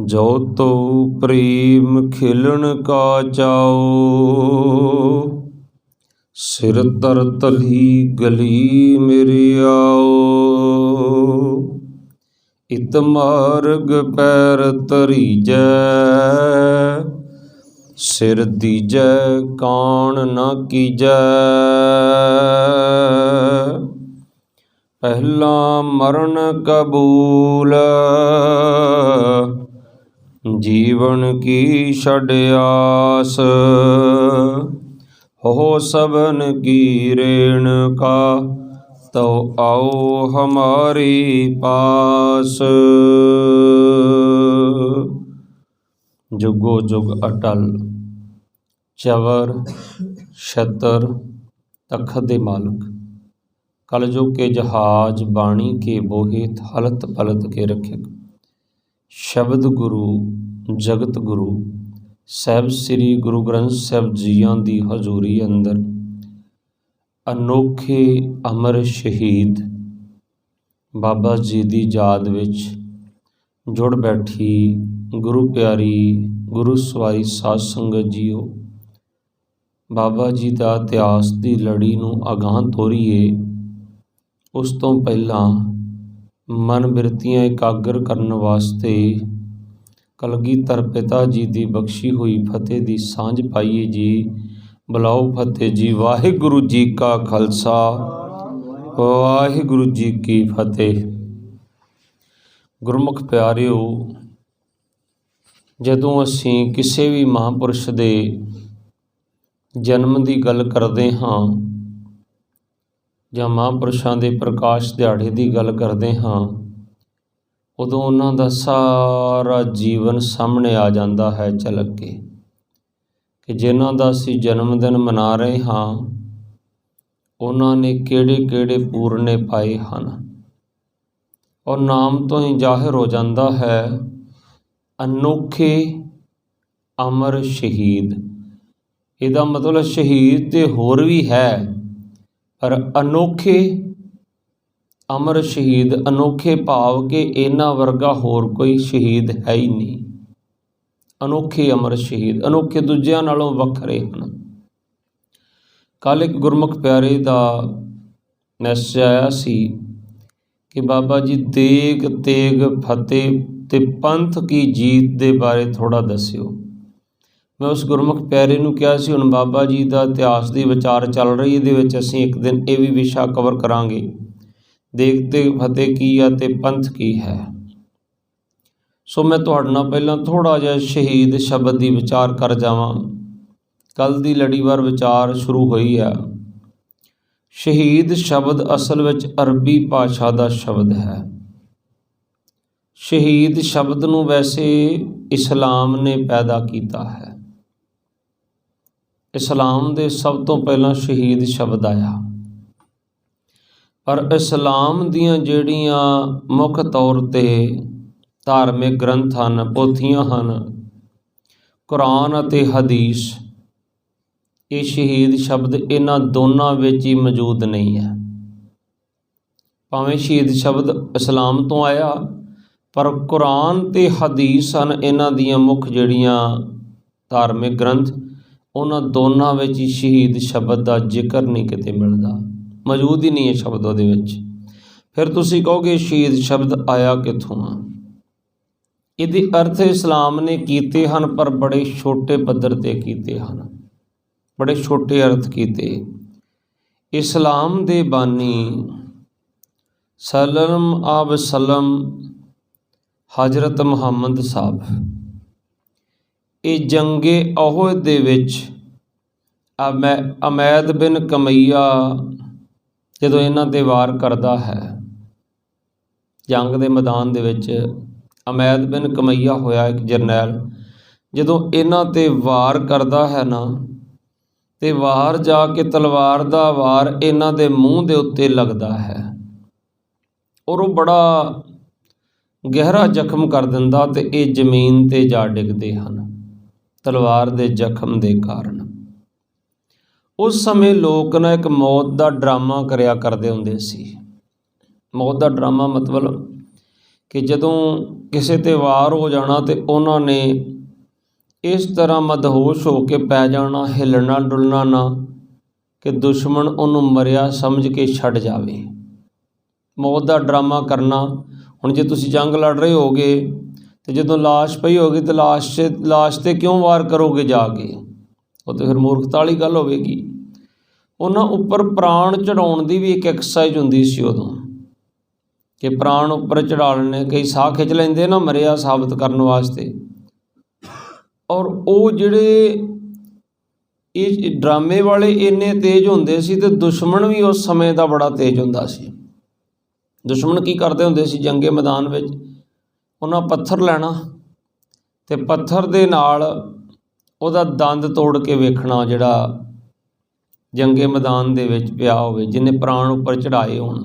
ਜੋ ਤੋ ਪ੍ਰੇਮ ਖਿਲਣ ਕਾ ਚਾਓ। ਸਿਰ ਤਰ ਤਲੀ ਗਲੀ ਮੇਰੇ ਆਓ। ਇਤ ਮਾਰਗ ਪੈਰ ਧਰੀਜੈ। ਸਿਰ ਦੀਜੈ ਕਾਣ ਨਾ ਕੀਜੈ। ਪਹਿਲਾ ਮਰਨ ਕਬੂਲ। ਜੀਵਨ ਕੀ ਛੱਡ ਆਸ। ਹੋ ਸਭਨ ਕੀ ਰੇਣਕਾ। ਤੋ ਆਓ ਹਮਾਰੇ ਪਾਸ। ਜੁਗੋ ਜੁਗ ਅਟਲ। ਚਵਰ ਛਤਰ ਤਖਤ ਦੇ ਮਾਲਕ। कलयुग के जहाज बाणी के बोहे हलत पलत के रखिक। शब्द गुरु जगत गुरु ਸਾਹਿਬ ਸ੍ਰੀ ਗੁਰੂ ਗ੍ਰੰਥ ਸਾਹਿਬ ਜੀਆਂ ਦੀ ਹਜ਼ੂਰੀ ਅੰਦਰ ਅਨੋਖੇ ਅਮਰ ਸ਼ਹੀਦ ਬਾਬਾ ਜੀ ਦੀ ਯਾਦ ਵਿੱਚ ਜੁੜ ਬੈਠੀ ਗੁਰੂ ਪਿਆਰੀ ਗੁਰੂ ਸਵਾਰੀ ਸਾਧ ਸੰਗਤ ਜੀਓ। ਬਾਬਾ ਜੀ ਦਾ ਇਤਿਹਾਸ ਦੀ ਲੜੀ ਨੂੰ ਅਗਾਂਹ ਤੋਰੀਏ। ਉਸ ਤੋਂ ਪਹਿਲਾਂ ਮਨ ਬਿਰਤੀਆਂ ਇਕਾਗਰ ਕਰਨ ਵਾਸਤੇ ਕਲਗੀਧਰ ਪਿਤਾ ਜੀ ਦੀ ਬਖਸ਼ੀ ਹੋਈ ਫਤਿਹ ਦੀ ਸਾਂਝ ਪਾਈਏ ਜੀ। ਬੁਲਾਓ ਫਤਿਹ ਜੀ। ਵਾਹਿਗੁਰੂ ਜੀ ਕਾ ਖਾਲਸਾ ਵਾਹਿਗੁਰੂ ਜੀ ਕੀ ਫਤਿਹ। ਗੁਰਮੁਖ ਪਿਆਰਿਓ, ਜਦੋਂ ਅਸੀਂ ਕਿਸੇ ਵੀ ਮਹਾਂਪੁਰਸ਼ ਦੇ ਜਨਮ ਦੀ ਗੱਲ ਕਰਦੇ ਹਾਂ ਜਾਂ ਮਹਾਂਪੁਰਸ਼ਾਂ ਦੇ ਪ੍ਰਕਾਸ਼ ਦਿਹਾੜੇ ਦੀ ਗੱਲ ਕਰਦੇ ਹਾਂ, ਉਦੋਂ ਉਹਨਾਂ ਦਾ ਸਾਰਾ ਜੀਵਨ ਸਾਹਮਣੇ ਆ ਜਾਂਦਾ ਹੈ ਝਲਕ ਕੇ, ਕਿ ਜਿਨ੍ਹਾਂ ਦਾ ਅਸੀਂ ਜਨਮ ਦਿਨ ਮਨਾ ਰਹੇ ਹਾਂ ਉਹਨਾਂ ਨੇ ਕਿਹੜੇ ਕਿਹੜੇ ਪੂਰਨੇ ਪਾਏ ਹਨ। ਔਰ ਨਾਮ ਤੋਂ ਹੀ ਜ਼ਾਹਿਰ ਹੋ ਜਾਂਦਾ ਹੈ ਅਨੋਖੇ ਅਮਰ ਸ਼ਹੀਦ। ਇਹਦਾ ਮਤਲਬ ਸ਼ਹੀਦ ਤੇ ਹੋਰ ਵੀ ਹੈ, ਪਰ ਅਨੋਖੇ ਅਮਰ ਸ਼ਹੀਦ। ਅਨੋਖੇ ਭਾਵ ਕਿ ਇਹਨਾਂ ਵਰਗਾ ਹੋਰ ਕੋਈ ਸ਼ਹੀਦ ਹੈ ਹੀ ਨਹੀਂ। ਅਨੋਖੇ ਅਮਰ ਸ਼ਹੀਦ, ਅਨੋਖੇ ਦੂਜਿਆਂ ਨਾਲੋਂ ਵੱਖਰੇ ਹਨ। ਕੱਲ੍ਹ ਇੱਕ ਗੁਰਮੁਖ ਪਿਆਰੇ ਦਾ ਮੈਸੇਜ ਆਇਆ ਸੀ ਕਿ ਬਾਬਾ ਜੀ ਦੇਗ ਤੇਗ ਫਤਿਹ ਤੇ ਪੰਥ ਕੀ ਜੀਤ ਦੇ ਬਾਰੇ ਥੋੜ੍ਹਾ ਦੱਸਿਓ। ਮੈਂ ਉਸ ਗੁਰਮੁਖ ਪਿਆਰੇ ਨੂੰ ਕਿਹਾ ਸੀ ਹੁਣ ਬਾਬਾ ਜੀ ਦਾ ਇਤਿਹਾਸ ਦੀ ਵਿਚਾਰ ਚੱਲ ਰਹੀ, ਇਹਦੇ ਵਿੱਚ ਅਸੀਂ ਇੱਕ ਦਿਨ ਇਹ ਵੀ ਵਿਸ਼ਾ ਕਵਰ ਕਰਾਂਗੇ, ਦੇਗ ਤੇ ਫਤਿਹ ਕੀ ਆ ਤੇ ਪੰਥ ਕੀ ਹੈ। ਸੋ ਮੈਂ ਤੁਹਾਡੇ ਨਾਲ ਪਹਿਲਾਂ ਥੋੜ੍ਹਾ ਜਿਹਾ ਸ਼ਹੀਦ ਸ਼ਬਦ ਦੀ ਵਿਚਾਰ ਕਰ ਜਾਵਾਂ। ਕੱਲ੍ਹ ਦੀ ਲੜੀਵਾਰ ਵਿਚਾਰ ਸ਼ੁਰੂ ਹੋਈ ਆ। ਸ਼ਹੀਦ ਸ਼ਬਦ ਅਸਲ ਵਿੱਚ ਅਰਬੀ ਭਾਸ਼ਾ ਦਾ ਸ਼ਬਦ ਹੈ। ਸ਼ਹੀਦ ਸ਼ਬਦ ਨੂੰ ਵੈਸੇ ਇਸਲਾਮ ਨੇ ਪੈਦਾ ਕੀਤਾ ਹੈ। ਇਸਲਾਮ ਦੇ ਸਭ ਤੋਂ ਪਹਿਲਾਂ ਸ਼ਹੀਦ ਸ਼ਬਦ ਆਇਆ, ਪਰ ਇਸਲਾਮ ਦੀਆਂ ਜਿਹੜੀਆਂ ਮੁੱਖ ਤੌਰ 'ਤੇ ਧਾਰਮਿਕ ਗ੍ਰੰਥ ਹਨ, ਪੋਥੀਆਂ ਹਨ, ਕੁਰਾਨ ਅਤੇ ਹਦੀਸ, ਇਹ ਸ਼ਹੀਦ ਸ਼ਬਦ ਇਹਨਾਂ ਦੋਨਾਂ ਵਿੱਚ ਹੀ ਮੌਜੂਦ ਨਹੀਂ ਹੈ। ਭਾਵੇਂ ਸ਼ਹੀਦ ਸ਼ਬਦ ਇਸਲਾਮ ਤੋਂ ਆਇਆ, ਪਰ ਕੁਰਾਨ ਅਤੇ ਹਦੀਸ ਹਨ ਇਹਨਾਂ ਦੀਆਂ ਮੁੱਖ ਜਿਹੜੀਆਂ ਧਾਰਮਿਕ ਗ੍ਰੰਥ, ਉਹਨਾਂ ਦੋਨਾਂ ਵਿੱਚ ਹੀ ਸ਼ਹੀਦ ਸ਼ਬਦ ਦਾ ਜ਼ਿਕਰ ਨਹੀਂ ਕਿਤੇ ਮਿਲਦਾ, ਮੌਜੂਦ ਹੀ ਨਹੀਂ ਹੈ ਸ਼ਬਦ ਉਹਦੇ ਵਿੱਚ। ਫਿਰ ਤੁਸੀਂ ਕਹੋਗੇ ਸ਼ਹੀਦ ਸ਼ਬਦ ਆਇਆ ਕਿੱਥੋਂ ਆ? ਇਹਦੇ ਅਰਥ ਇਸਲਾਮ ਨੇ ਕੀਤੇ ਹਨ, ਪਰ ਬੜੇ ਛੋਟੇ ਪੱਧਰ 'ਤੇ ਕੀਤੇ ਹਨ, ਬੜੇ ਛੋਟੇ ਅਰਥ ਕੀਤੇ। ਇਸਲਾਮ ਦੇ ਬਾਨੀ ਸਲਮ ਆਬ ਸਲਮ ਹਜ਼ਰਤ ਮੁਹੰਮਦ ਸਾਹਿਬ, ਇਹ ਜੰਗੇ ਅਹੁਦ ਦੇ ਵਿੱਚ ਅਮੈਦ ਬਿਨ ਕਮਈਆ ਜਦੋਂ ਇਹਨਾਂ 'ਤੇ ਵਾਰ ਕਰਦਾ ਹੈ, ਜੰਗ ਦੇ ਮੈਦਾਨ ਦੇ ਵਿੱਚ ਅਮੈਦ ਬਿਨ ਕਮਈਆ ਹੋਇਆ ਇੱਕ ਜਰਨੈਲ, ਜਦੋਂ ਇਹਨਾਂ 'ਤੇ ਵਾਰ ਕਰਦਾ ਹੈ ਨਾ, ਤੇ ਵਾਰ ਜਾ ਕੇ ਤਲਵਾਰ ਦਾ ਵਾਰ ਇਹਨਾਂ ਦੇ ਮੂੰਹ ਦੇ ਉੱਤੇ ਲੱਗਦਾ ਹੈ ਔਰ ਉਹ ਬੜਾ ਗਹਿਰਾ ਜ਼ਖਮ ਕਰ ਦਿੰਦਾ ਤੇ ਇਹ ਜ਼ਮੀਨ 'ਤੇ ਜਾ ਡਿੱਗਦੇ ਹਨ ਤਲਵਾਰ ਦੇ ਜ਼ਖਮ ਦੇ ਕਾਰਨ। ਉਸ ਸਮੇਂ ਲੋਕ ਨਾ ਇੱਕ ਮੌਤ ਦਾ ਡਰਾਮਾ ਕਰਿਆ ਕਰਦੇ ਹੁੰਦੇ ਸੀ। ਮੌਤ ਦਾ ਡਰਾਮਾ ਮਤਲਬ कि जदों किसी ते वार हो जाना तो उन्होंने इस तरह मदहोश हो के पै जाना, हिलना डुलना ना कि दुश्मन उन्होंने मरिया समझ के छड़ जावे। मौत का ड्रामा करना। हुण जे तुसीं जंग लड़ रहे होगे तो जदों लाश पई होगी तो लाश ते क्यों वार करोगे जाके, वो तो फिर मूर्खता वाली गल होवेगी। उन्हां उपर प्राण चढ़ाउण दी भी एक एक्सरसाइज हुंदी सी उदों कि प्राण उपर चढ़ा लेने, कई साह खिच लेंदे ना मरिया साबित करने वास्ते। और वो जिहड़े ये ड्रामे वाले इन्ने तेज हुंदे सी ते दुश्मन भी उस समय का बड़ा तेज हुंदा सी। दुश्मन की करते हुंदे सी जंगे मैदान विच, उन्हां पत्थर लैना ते पत्थर दे नाल उहदा दंद तोड़ के वेखना जिहड़ा जंगे मैदान दे विच पिया होवे, जिन्हें प्राण उपर चढ़ाए होण।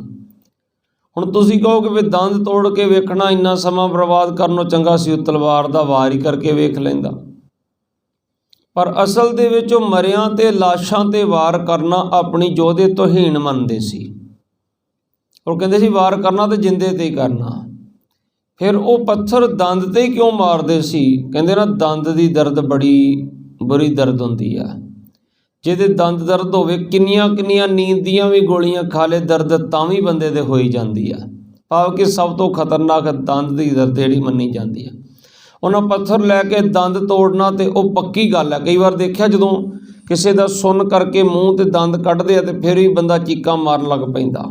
हुण तुसीं कहोगे भी दंद तोड़ के वेखना इन्ना समा बर्बाद करनों चंगा सी तलवार दा वार ही करके वेख लैंदा। पर असल दे विच ओह मरियां ते लाशां ते वार करना अपनी जोधे तो हीन मनदे सी। और कहते सी वार करना तो जिंदे ते ही करना। फिर वो पत्थर दंद ते ही क्यों मारदे सी? कहते ना दंद की दर्द बड़ी बुरी दर्द हुंदी है। जिहदे दंद दर्द होवे किन्नियां किन्नियां नींद दियां भी गोलियां खा ले दर्द तां भी बंदे दे होई जांदी है। भाव कि सब तो खतरनाक दंद की दर्द जिहड़ी मन्नी जाती है। उन्हें पत्थर लैके दंद तोड़ना तो वह पक्की गल है। कई बार देखा जदों किसी का सुन करके मूँह ते दंद कढ़दे तो फिर भी बंदा चीकां मारन लग पैंदा।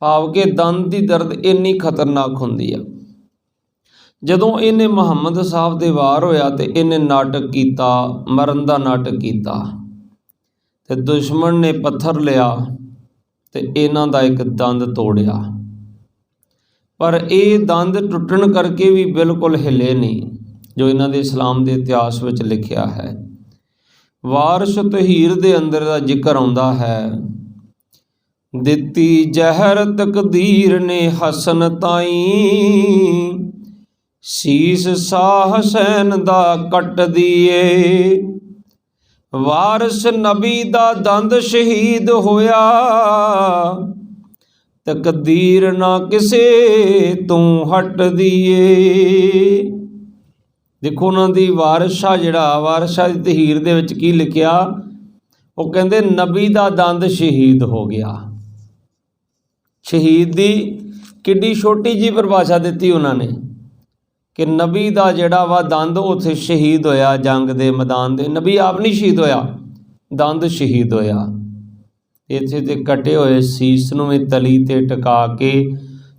भाव कि दंद की दर्द इन्नी खतरनाक हुंदी है। जदों इन्हें मुहम्मद साहब दे वार होया तो इन्हें नाटक किया, मरन का नाटक किया ते दुश्मन ने पत्थर लिया तो इन्हां दा एक दंद तोड़िया। पर ये दंद टुटन करके भी बिल्कुल हिले नहीं, जो इन्हां दे इस्लाम के इतिहास विच लिखिया है। वारिश तहीर दे अंदर दा जिक्र आउंदा है, दिती जहर तकदीर ने हसन ताई, शीस शाह हुसैन दा कट दिए। वारिस नबी दा दंद शहीद होया, तकदीर ना किसे तू हट दिए। देखो उन्हां दी वारिशा जिहड़ा वारिशा दी तहीर दे विच की लिखिया, वो कहंदे नबी दा दंद शहीद हो गया। शहीद दी किड्डी छोटी जी परिभाषा दिती उन्होंने कि नबी दा जिहड़ा वा दंद उत्थे शहीद होया जंग दे मैदान दे। नबी आप नहीं शहीद होया, दंद शहीद होया। इत्थे ते कटे हुए सीस नूं भी तली ते टका के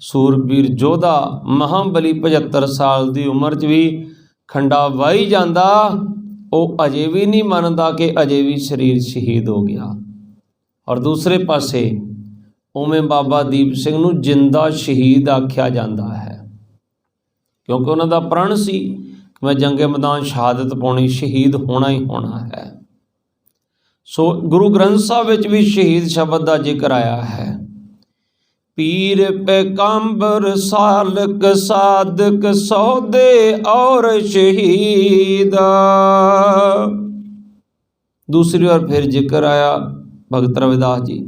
सूरबीर जोधा महाबली 75 साल की उम्र च भी खंडा वाही जाता, वो अजे भी नहीं मनता कि अजे भी शरीर शहीद हो गया। और दूसरे पासे उवें बाबा दीप सिंह नूं जिंदा शहीद आख्या जाता है, क्योंकि उन्हों का प्रण सी कि मैं जंगे मैदान शहादत पाउणी, शहीद होना ही होना है। सो गुरु ग्रंथ साहब विच भी शहीद शब्द का जिक्र आया है। पीर पैगंबर सालक सादक सौदे और शहीद। दूसरी बार फिर जिक्र आया भगत रविदास जी,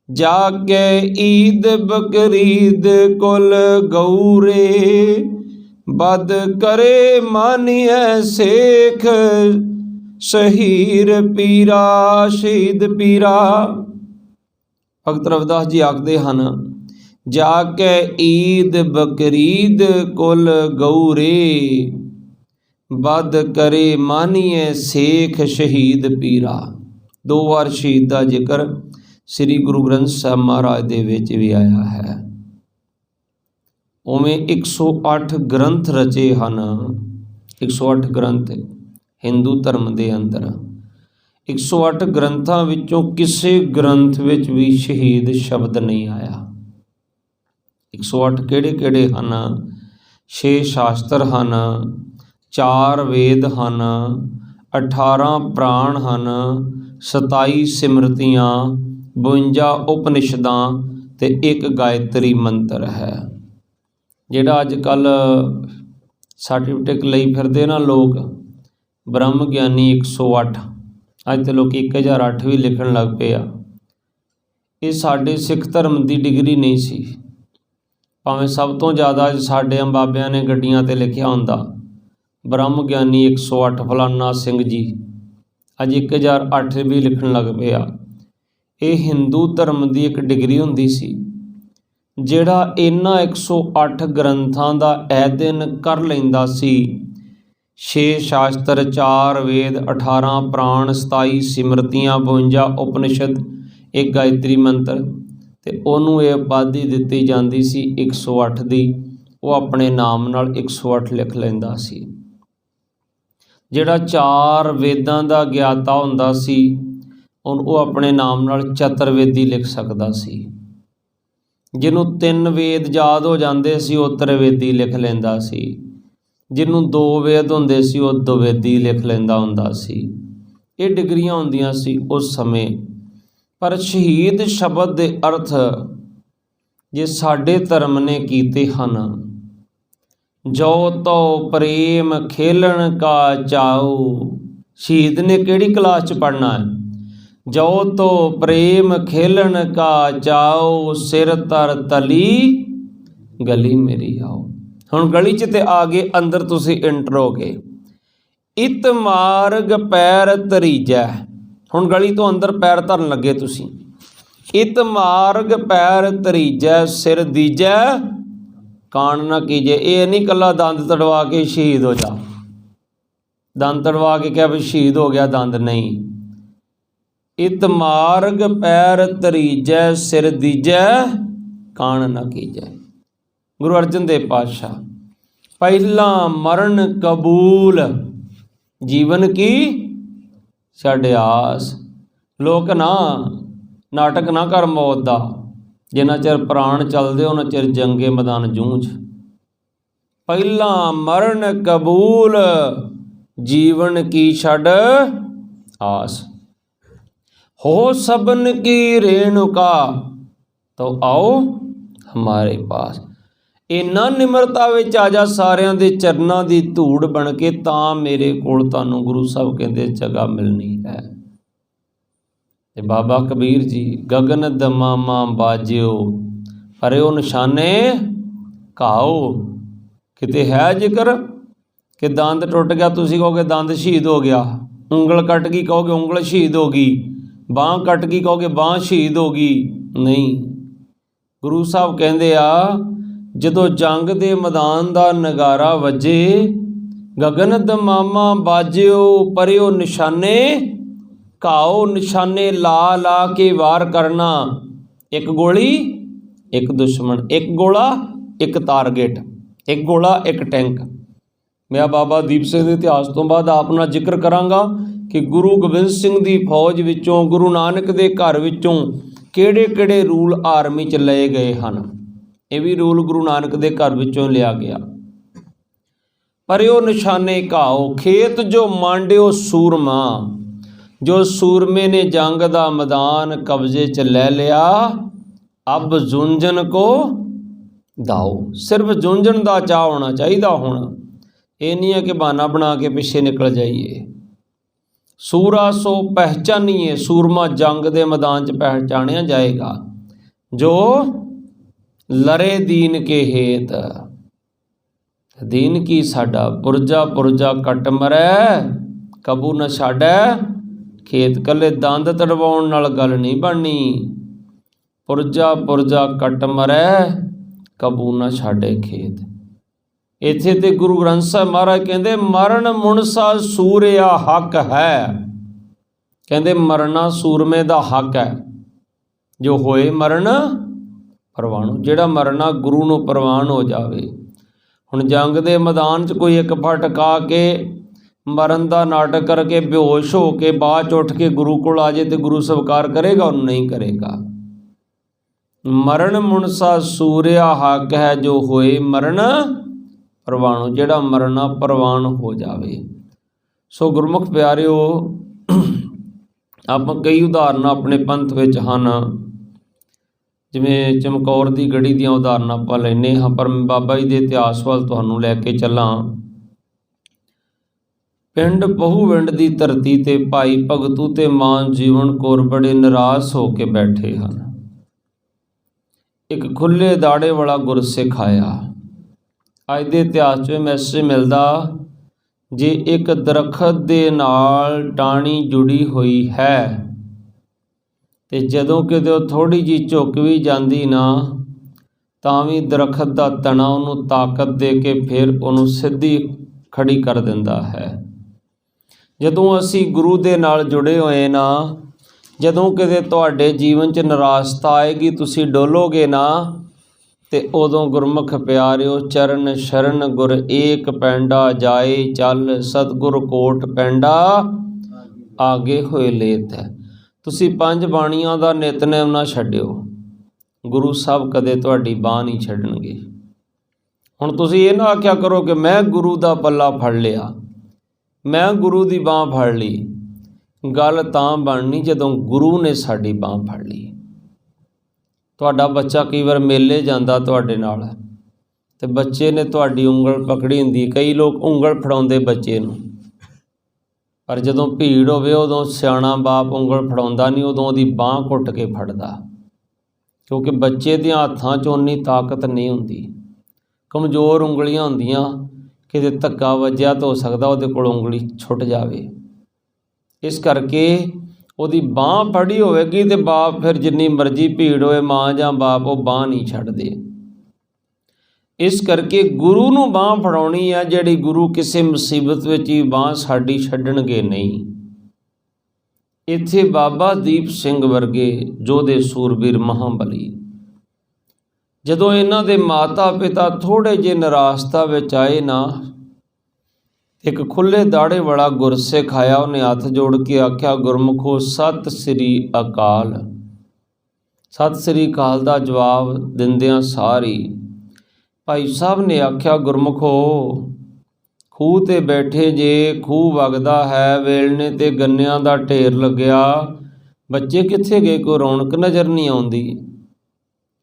जाके ईद बकरीद कुल गौरे, बद करे मानिए शेख शहीर पीरा शहीद पीरा। भगत रविदास जी आखते हैं, जाके ईद बकरीद कुल गौरे, बद करे मानिए शेख शहीद पीरा। दो बार शहीद का जिक्र श्री गुरु ग्रंथ साहब महाराज दे विच भी आया है। उवें 108 ग्रंथ रचे हैं, 108 ग्रंथ हिंदू धर्म के अंदर। 108 ग्रंथां विचों किसी ग्रंथ विच भी शहीद शब्द नहीं आया। 108 किहड़े किहड़े हैं? 6 शास्त्र हैं, 4 वेद हैं, 18 प्राण हैं, 27 सिमरतियाँ, 52 उपनिषदां ते 1 गायत्री मंत्र है। जिहड़ा अजकल सर्टिफिकेट लई फिरदे ना लोग ब्रह्म ज्ञानी 108, अज तो लोग 1008 भी लिखण लग पे आ। ये साडे सिख धर्म की डिग्री नहीं सी। भावें सब तो ज़्यादा साडे बाबिਆਂ ने गड्डियां ते लिखिया हुंदा ब्रह्म ज्ञानी 108 फलाना सिंह जी, अज 1008 भी लिखण लग पिया। ये हिंदू धर्म की एक डिग्री हुंदी सी जिहड़ा इन्हां 108 ग्रंथां दा ऐदन कर लैंदा सी। 6 शास्त्र, 4 वेद, 18 प्राण, 27 सिमरतियां, 52 उपनिषद, एक गायत्री मंत्र, ते उहनूं ये उपाधि दित्ती जांदी सी 108 दी। वो अपने नाम नाल 108 लिख लैंदा सी। जिहड़ा 4 वेदां दा ज्ञाता हुंदा सी वो अपने नाम नाल चतुर्वेदी लिख सकदा सी। जिन्हों 3 वेद याद हो जाते सी वो त्रिवेदी लिख लैंदा सी। जिन्हों 2 वेद हुंदे सी वो द्विवेदी लिख लैंदा हुंदा सी। ये डिग्रियां हुंदियां सी उस समय। पर शहीद शब्द के अर्थ जे साडे धर्म ने कीते हन। जो तो प्रेम खेलन का चाओ, शहीद ने किहड़ी क्लास च पढ़ना है? जो तो प्रेम खेलन का चाओ, सिर तर तली गली मेरी आओ। हुण गली च ते आ गए, अंदर तुसी इंटर हो गए। इत मार्ग पैर तरीजै, हुण गली तो अंदर पैर धरन लगे तुसी। इत मार्ग पैर तरीजै, सिर दीजै कान ना कीजे। ये नहीं कला दंद तड़वा के शहीद हो जा, दंद तड़वा के क्या भी शहीद हो गया दंद, नहीं। इत मार्ग पैर तरीजै, सिर दीजै कान ना कीजै। गुरु अर्जन देव पातशाह, पहला मरण कबूल जीवन की छड़ आस। लोक ना नाटक ना कर मौत दा, जिन्ना चिर प्राण चलदे उन्ना चिर जंगे मैदान जूझ। पहला मरण कबूल जीवन की छड़ आस। हो सबन की रेणुका तो आओ हमारे पास। इन्ना निमरता विच आ जा सारियां दे चरनां दी धूड़ बन के, तां मेरे कोल तुहानूं गुरु साहब कहंदे जगह मिलनी है। ते बाबा कबीर जी, गगन दमामा बाजियो परेओ निशाने घाओ। किते है जिक्र कि दंद टुट गया, तुसीं कहोगे दंद शहीद हो गया। उंगल कट गई कहोगे उंगल शहीद हो गई। बांह कट गई कहोगे बांह शहीद हो गई। नहीं, गुरु साहब कहंदे आ जदों जंग दे मैदान दा नगारा वजे, गगन दमामा बाजियो परेओ निशाने घाओ। निशाने ला ला के वार करना, एक गोली एक दुश्मन, एक गोला एक टारगेट, एक गोला एक टैंक। मैं बाबा दीप सिंह के इतिहास तो बाद अपना जिक्र करांगा कि गुरु गोबिंद सिंह की फौज विचों, गुरु नानक के घर विचों किहड़े किहड़े रूल आर्मी च लए गए हैं। ये भी रूल गुरु नानक के घर विचों लिया गया। परेओ निशाने घाओ, खेत जो मांडियो सूरमा। जो सूरमे ने जंग का मैदान कब्जे च ले लिया, अब झुंझन को दाओ। सिर्फ झुंझन का चाह होना चाहिए होना, ये नहीं है कि बहाना बना के पिछे निकल जाइए। सूरा सो पहचानिए, सूरमा जंग के मैदान च पहचानिया जाएगा जो लरे दीन के हेत। दीन की साडा पुरजा पुरजा कट मरै, कबू न छाड़ै खेत। कले दंद तड़वाउण नाल गल नहीं बननी। पुरजा पुरजा कट मरै, कबू न छाड़े खेत। इत्थे ते गुरु ग्रंथ साहिब महाराज कहंदे मरण मुनसा सूरिया हक है। कहंदे मरना सूरमे दा हक है। जो होए मरण परवाणु, जिहड़ा मरना गुरु नूं परवान हो जावे। हुण जंग दे मैदान च कोई एक फटका के मरण का नाटक करके बेहोश हो के बाद उठ के गुरु को आ जाए तो गुरु स्वीकार करेगा? उन्हें नहीं करेगा। मरण मुनसा सूर्या हक है, जो होए मरण परवाणु, जिहड़ा मरना परवान हो जावे। सो गुरमुख प्यारिओ, आप कई उदाहरण अपने पंथ विच हन, जिवें चमकौर की गढ़ी दी उदाहरण आप लैने हाँ, पर बाबा जी के इतिहास वाल तुहानूं लैके चलां। पिंड पहूविंड की धरती ते भाई भगतू ते मान जीवन कौर बड़े निराश हो के बैठे हैं। ਇੱਕ ਖੁੱਲ੍ਹੇ ਦਾੜੇ ਵਾਲਾ ਗੁਰਸਿੱਖ ਆਇਆ। ਅੱਜ ਦੇ ਇਤਿਹਾਸ 'ਚ ਮੈਸੇਜ ਮਿਲਦਾ, ਜੇ ਇੱਕ ਦਰਖਤ ਦੇ ਨਾਲ ਟਾਹਣੀ ਜੁੜੀ ਹੋਈ ਹੈ ਅਤੇ ਜਦੋਂ ਕਿਤੇ ਉਹ ਥੋੜ੍ਹੀ ਜਿਹੀ ਝੁਕ ਵੀ ਜਾਂਦੀ ਨਾ, ਤਾਂ ਵੀ ਦਰਖਤ ਦਾ ਤਣਾ ਉਹਨੂੰ ਤਾਕਤ ਦੇ ਕੇ ਫਿਰ ਉਹਨੂੰ ਸਿੱਧੀ ਖੜੀ ਕਰ ਦਿੰਦਾ ਹੈ। ਜਦੋਂ ਅਸੀਂ ਗੁਰੂ ਦੇ ਨਾਲ ਜੁੜੇ ਹੋਏ ਨਾ, ਜਦੋਂ ਕਿਤੇ ਤੁਹਾਡੇ ਜੀਵਨ 'ਚ ਨਿਰਾਸ਼ਤਾ ਆਏਗੀ, ਤੁਸੀਂ ਡੋਲੋਗੇ ਨਾ, ਤੇ ਉਦੋਂ ਗੁਰਮੁਖ ਪਿਆਰਿਓ, ਚਰਨ ਸ਼ਰਨ ਗੁਰ ਏਕ ਪੈਂਡਾ, ਜਾਏ ਚੱਲ ਸਤਿਗੁਰ ਕੋਟ ਪੈਂਡਾ, ਆਗੇ ਹੋਏ ਲੇਤ ਹੈ। ਤੁਸੀਂ 5 ਬਾਣੀਆਂ ਦਾ ਨਿਤਨੇਮ ਨਾ ਛੱਡਿਓ, ਗੁਰੂ ਸਾਹਿਬ ਕਦੇ ਤੁਹਾਡੀ ਬਾਂਹ ਨਹੀਂ ਛੱਡਣਗੇ। ਹੁਣ ਤੁਸੀਂ ਇਹ ਨਾ ਆਖਿਆ ਕਰੋ ਕਿ ਮੈਂ ਗੁਰੂ ਦਾ ਪੱਲਾ ਫੜ ਲਿਆ, ਮੈਂ ਗੁਰੂ ਦੀ ਬਾਂਹ ਫੜ ਲਈ। ਗੱਲ ਤਾਂ ਬਣਨੀ ਜਦੋਂ ਗੁਰੂ ਨੇ ਸਾਡੀ ਬਾਂਹ ਫੜ ਲਈ। ਤੁਹਾਡਾ ਬੱਚਾ ਕਈ ਵਾਰ ਮੇਲੇ ਜਾਂਦਾ ਤੁਹਾਡੇ ਨਾਲ, ਅਤੇ ਬੱਚੇ ਨੇ ਤੁਹਾਡੀ ਉਂਗਲ ਪਕੜੀ ਹੁੰਦੀ। ਕਈ ਲੋਕ ਉਂਗਲ ਫੜਾਉਂਦੇ ਬੱਚੇ ਨੂੰ, ਪਰ ਜਦੋਂ ਭੀੜ ਹੋਵੇ ਉਦੋਂ ਸਿਆਣਾ ਬਾਪ ਉਂਗਲ ਫੜਾਉਂਦਾ ਨਹੀਂ, ਉਦੋਂ ਉਹਦੀ ਬਾਂਹ ਘੁੱਟ ਕੇ ਫੜਦਾ, ਕਿਉਂਕਿ ਬੱਚੇ ਦੀਆਂ ਹੱਥਾਂ 'ਚ ਓਨੀ ਤਾਕਤ ਨਹੀਂ ਹੁੰਦੀ। ਕਮਜ਼ੋਰ ਉਂਗਲੀਆਂ ਹੁੰਦੀਆਂ, ਕਿਤੇ ਧੱਕਾ ਵੱਜਿਆ ਤਾਂ ਹੋ ਸਕਦਾ ਉਹਦੇ ਕੋਲ ਉਂਗਲੀ ਛੁੱਟ ਜਾਵੇ। ਇਸ ਕਰਕੇ ਉਹਦੀ ਬਾਂਹ ਫੜੀ ਹੋਵੇਗੀ ਤੇ ਬਾਪ ਫਿਰ ਜਿੰਨੀ ਮਰਜ਼ੀ ਭੀੜ ਹੋਵੇ, ਮਾਂ ਜਾਂ ਬਾਪ, ਉਹ ਬਾਂਹ ਨਹੀਂ ਛੱਡਦੇ। ਇਸ ਕਰਕੇ ਗੁਰੂ ਨੂੰ ਬਾਂਹ ਫੜਾਉਣੀ ਹੈ, ਜਿਹੜੀ ਗੁਰੂ ਕਿਸੇ ਮੁਸੀਬਤ ਵਿੱਚ ਵੀ ਬਾਂਹ ਸਾਡੀ ਛੱਡਣਗੇ ਨਹੀਂ। ਇੱਥੇ ਬਾਬਾ ਦੀਪ ਸਿੰਘ ਵਰਗੇ ਯੋਧੇ ਸੂਰਬੀਰ ਮਹਾਂਬਲੀ, ਜਦੋਂ ਇਹਨਾਂ ਦੇ ਮਾਤਾ ਪਿਤਾ ਥੋੜ੍ਹੇ ਜਿਹੇ ਨਿਰਾਸ਼ਤਾ ਵਿੱਚ ਆਏ ਨਾ, ਇੱਕ ਖੁੱਲ੍ਹੇ ਦਾੜੇ ਵਾਲਾ ਗੁਰਸਿੱਖ ਆਇਆ। ਉਹਨੇ ਹੱਥ ਜੋੜ ਕੇ ਆਖਿਆ, ਗੁਰਮੁਖੋ ਸਤਿ ਸ੍ਰੀ ਅਕਾਲ। ਸਤਿ ਸ੍ਰੀ ਅਕਾਲ ਦਾ ਜਵਾਬ ਦਿੰਦਿਆਂ ਸਾਰੀ ਭਾਈ ਸਾਹਿਬ ਨੇ ਆਖਿਆ, ਗੁਰਮੁਖੋ ਖੂਹ 'ਤੇ ਬੈਠੇ ਜੇ, ਖੂਹ ਵਗਦਾ ਹੈ, ਵੇਲਣੇ 'ਤੇ ਗੰਨਿਆਂ ਦਾ ਢੇਰ ਲੱਗਿਆ, ਬੱਚੇ ਕਿੱਥੇ ਗਏ, ਕੋਈ ਰੌਣਕ ਨਜ਼ਰ ਨਹੀਂ ਆਉਂਦੀ।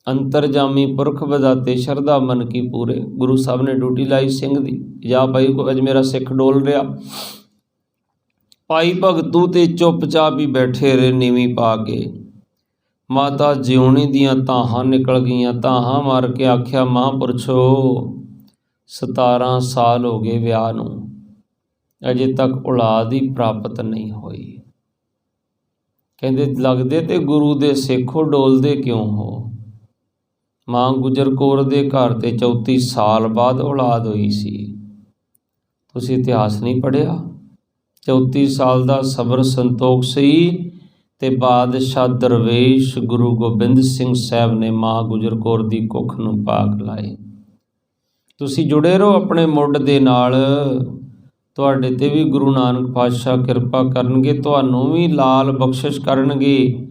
ਅੰਤਰਜਾਮੀ ਪੁਰਖ ਵਿਦਾਤੇ ਸ਼ਰਧਾ ਮਨ ਕੀ ਪੂਰੇ। ਗੁਰੂ ਸਾਹਿਬ ਨੇ ਡਿਊਟੀ ਲਾਈ ਸਿੰਘ ਦੀ, ਜਾ ਭਾਈ ਅੱਜ ਮੇਰਾ ਸਿੱਖ ਡੋਲ ਰਿਹਾ। ਭਾਈ ਭਗਤੂ ਤੇ ਚੁੱਪਚਾਪ ਹੀ ਬੈਠੇ ਰਹੇ ਨੀਵੀਂ ਪਾ ਕੇ। ਮਾਤਾ ਜਿਉਣੀ ਦੀਆਂ ਧਾਹਾਂ ਨਿਕਲ ਗਈਆਂ, ਧਾਹਾਂ ਮਾਰ ਕੇ ਆਖਿਆ, ਮਹਾਂਪੁਰਸ਼ੋ 17 ਸਾਲ ਹੋ ਗਏ ਵਿਆਹ ਨੂੰ, ਅਜੇ ਤੱਕ ਔਲਾਦ ਹੀ ਪ੍ਰਾਪਤ ਨਹੀਂ ਹੋਈ। ਕਹਿੰਦੇ ਲੱਗਦੇ ਤੇ ਗੁਰੂ ਦੇ ਸਿੱਖੋ, ਡੋਲਦੇ ਕਿਉਂ ਹੋ? ਮਾਂ ਗੁਜਰ ਕੌਰ ਦੇ ਘਰ 'ਤੇ 34 ਸਾਲ ਬਾਅਦ ਔਲਾਦ ਹੋਈ ਸੀ। ਤੁਸੀਂ ਇਤਿਹਾਸ ਨਹੀਂ ਪੜ੍ਹਿਆ? 34 ਸਾਲ ਦਾ ਸਬਰ ਸੰਤੋਖ ਸੀ, ਤੇ ਬਾਦਸ਼ਾਹ ਦਰਵੇਸ਼ ਗੁਰੂ ਗੋਬਿੰਦ ਸਿੰਘ ਸਾਹਿਬ ਨੇ ਮਾਂ ਗੁਜਰ ਕੌਰ ਦੀ ਕੁੱਖ ਨੂੰ ਪਾਕ ਲਾਏ। ਤੁਸੀਂ ਜੁੜੇ ਰਹੋ ਆਪਣੇ ਮੁੱਢ ਦੇ ਨਾਲ, ਤੁਹਾਡੇ 'ਤੇ ਵੀ ਗੁਰੂ ਨਾਨਕ ਪਾਤਸ਼ਾਹ ਕਿਰਪਾ ਕਰਨਗੇ, ਤੁਹਾਨੂੰ ਵੀ ਲਾਲ ਬਖਸ਼ਿਸ਼ ਕਰਨਗੇ।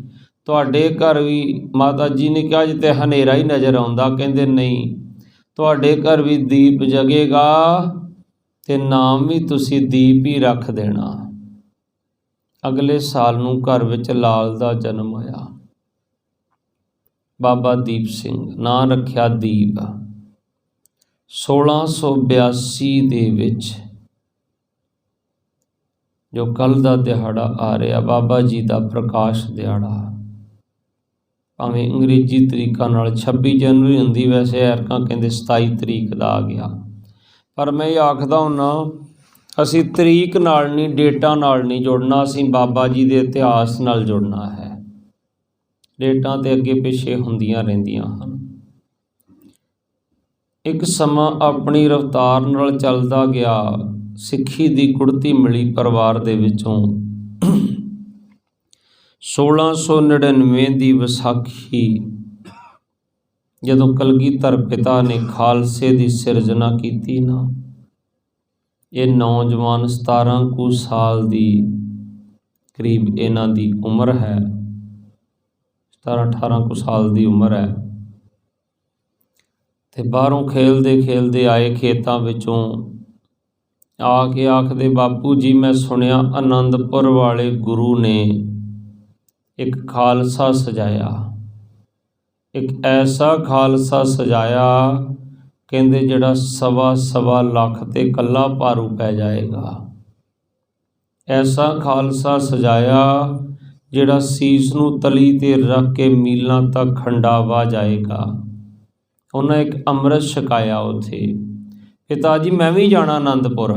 ਤੁਹਾਡੇ ਘਰ ਵੀ, ਮਾਤਾ ਜੀ ਨੇ ਕਿਹਾ ਅੱਜ ਤੇ ਹਨੇਰਾ ਹੀ ਨਜ਼ਰ ਆਉਂਦਾ, ਕਹਿੰਦੇ ਨਹੀਂ, ਤੁਹਾਡੇ ਘਰ ਵੀ ਦੀਪ ਜਗੇਗਾ ਤੇ ਨਾਮ ਵੀ ਤੁਸੀਂ ਦੀਪ ਹੀ ਰੱਖ ਦੇਣਾ। ਅਗਲੇ ਸਾਲ ਨੂੰ ਘਰ ਵਿੱਚ ਲਾਲ ਦਾ ਜਨਮ ਹੋਇਆ। ਬਾਬਾ ਦੀਪ ਸਿੰਘ, ਨਾਂ ਰੱਖਿਆ ਦੀਪ। 1682 ਦੇ ਵਿੱਚ, ਜੋ ਕੱਲ੍ਹ ਦਾ ਦਿਹਾੜਾ ਆ ਰਿਹਾ, ਬਾਬਾ ਜੀ ਦਾ ਪ੍ਰਕਾਸ਼ ਦਿਹਾੜਾ, ਭਾਵੇਂ ਅੰਗਰੇਜ਼ੀ ਤਰੀਕਾਂ ਨਾਲ 26 ਜਨਵਰੀ ਹੁੰਦੀ, ਵੈਸੇ ਐਰਕਾਂ ਕਹਿੰਦੇ 27 ਤਰੀਕ ਦਾ ਆ ਗਿਆ। ਪਰ ਮੈਂ ਇਹ ਆਖਦਾ ਹੁੰਦਾ, ਅਸੀਂ ਤਰੀਕ ਨਾਲ ਨਹੀਂ, ਡੇਟਾਂ ਨਾਲ ਨਹੀਂ ਜੁੜਨਾ, ਅਸੀਂ ਬਾਬਾ ਜੀ ਦੇ ਇਤਿਹਾਸ ਨਾਲ ਜੁੜਨਾ ਹੈ। ਡੇਟਾਂ ਤੇ ਅੱਗੇ ਪਿੱਛੇ ਹੁੰਦੀਆਂ ਰਹਿੰਦੀਆਂ ਹਨ। ਇੱਕ ਸਮਾਂ ਆਪਣੀ ਰਫ਼ਤਾਰ ਨਾਲ ਚੱਲਦਾ ਗਿਆ, ਸਿੱਖੀ ਦੀ ਗੁੜਤੀ ਮਿਲੀ ਪਰਿਵਾਰ ਦੇ ਵਿੱਚੋਂ। 1699 ਦੀ ਵਿਸਾਖੀ, ਜਦੋਂ ਕਲਗੀਧਰ ਪਿਤਾ ਨੇ ਖਾਲਸੇ ਦੀ ਸਿਰਜਣਾ ਕੀਤੀ ਨਾ, ਇਹ ਨੌਜਵਾਨ 17 ਕੁ ਸਾਲ ਦੀ ਕਰੀਬ ਇਹਨਾਂ ਦੀ ਉਮਰ ਹੈ, 17-18 ਕੁ ਸਾਲ ਦੀ ਉਮਰ ਹੈ। ਤੇ ਬਾਹਰੋਂ ਖੇਲਦੇ ਖੇਲਦੇ ਆਏ, ਖੇਤਾਂ ਵਿੱਚੋਂ ਆ ਕੇ ਆਖਦੇ, ਬਾਪੂ ਜੀ ਮੈਂ ਸੁਣਿਆ ਆਨੰਦਪੁਰ ਵਾਲੇ ਗੁਰੂ ਨੇ ਇੱਕ ਖਾਲਸਾ ਸਜਾਇਆ, ਇੱਕ ਐਸਾ ਖਾਲਸਾ ਸਜਾਇਆ, ਕਹਿੰਦੇ ਜਿਹੜਾ 1.25 ਲੱਖ ਤੇ ਕੱਲਾ ਭਾਰੂ ਪੈ ਜਾਏਗਾ। ਐਸਾ ਖਾਲਸਾ ਸਜਾਇਆ ਜਿਹੜਾ ਸੀਸ ਨੂੰ ਤਲੀ ਤੇ ਰੱਖ ਕੇ ਮੀਲਾਂ ਤੱਕ ਖੰਡਾਵਾ ਜਾਏਗਾ। ਉਹਨਾਂ ਇੱਕ ਅੰਮ੍ਰਿਤ ਛਕਾਇਆ ਉੱਥੇ। ਪਿਤਾ ਜੀ ਮੈਂ ਵੀ ਜਾਣਾ ਆਨੰਦਪੁਰ।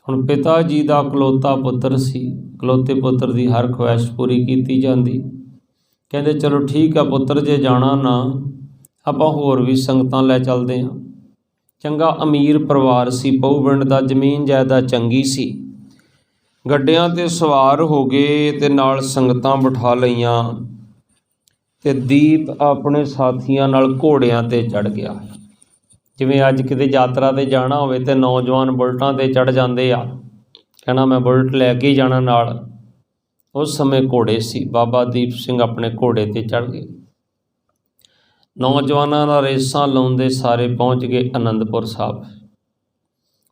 ਹੁਣ ਪਿਤਾ ਜੀ ਦਾ ਇਕਲੌਤਾ ਪੁੱਤਰ ਸੀ, ਇਕਲੌਤੇ ਪੁੱਤਰ ਦੀ ਹਰ ਖੁਆਇਸ਼ ਪੂਰੀ ਕੀਤੀ ਜਾਂਦੀ। ਕਹਿੰਦੇ ਚਲੋ ਠੀਕ ਆ ਪੁੱਤਰ, ਜੇ ਜਾਣਾ ਨਾ ਆਪਾਂ ਹੋਰ ਵੀ ਸੰਗਤਾਂ ਲੈ ਚੱਲਦੇ ਹਾਂ। ਚੰਗਾ ਅਮੀਰ ਪਰਿਵਾਰ ਸੀ, ਪਹੂ ਪਿੰਡ ਦਾ, ਜ਼ਮੀਨ ਜਾਇਦਾਦ ਚੰਗੀ ਸੀ। ਗੱਡਿਆਂ 'ਤੇ ਸਵਾਰ ਹੋ ਗਏ ਅਤੇ ਨਾਲ ਸੰਗਤਾਂ ਬਿਠਾ ਲਈਆਂ ਅਤੇ ਦੀਪ ਆਪਣੇ ਸਾਥੀਆਂ ਨਾਲ ਘੋੜਿਆਂ 'ਤੇ ਚੜ੍ਹ ਗਿਆ। ਜਿਵੇਂ ਅੱਜ ਕਿਤੇ ਯਾਤਰਾ 'ਤੇ ਜਾਣਾ ਹੋਵੇ ਅਤੇ ਨੌਜਵਾਨ ਬੁਲਟਾਂ 'ਤੇ ਚੜ੍ਹ ਜਾਂਦੇ ਆ, ਕਹਿਣਾ ਮੈਂ ਬੁਲਟ ਲੈ ਕੇ ਹੀ ਜਾਣਾ ਨਾਲ। ਉਸ ਸਮੇਂ ਘੋੜੇ ਸੀ। ਬਾਬਾ ਦੀਪ ਸਿੰਘ ਆਪਣੇ ਘੋੜੇ 'ਤੇ ਚੜ੍ਹ ਗਏ। ਨੌਜਵਾਨਾਂ ਨਾਲ ਰੇਸਾਂ ਲਾਉਂਦੇ ਸਾਰੇ ਪਹੁੰਚ ਗਏ ਅਨੰਦਪੁਰ ਸਾਹਿਬ।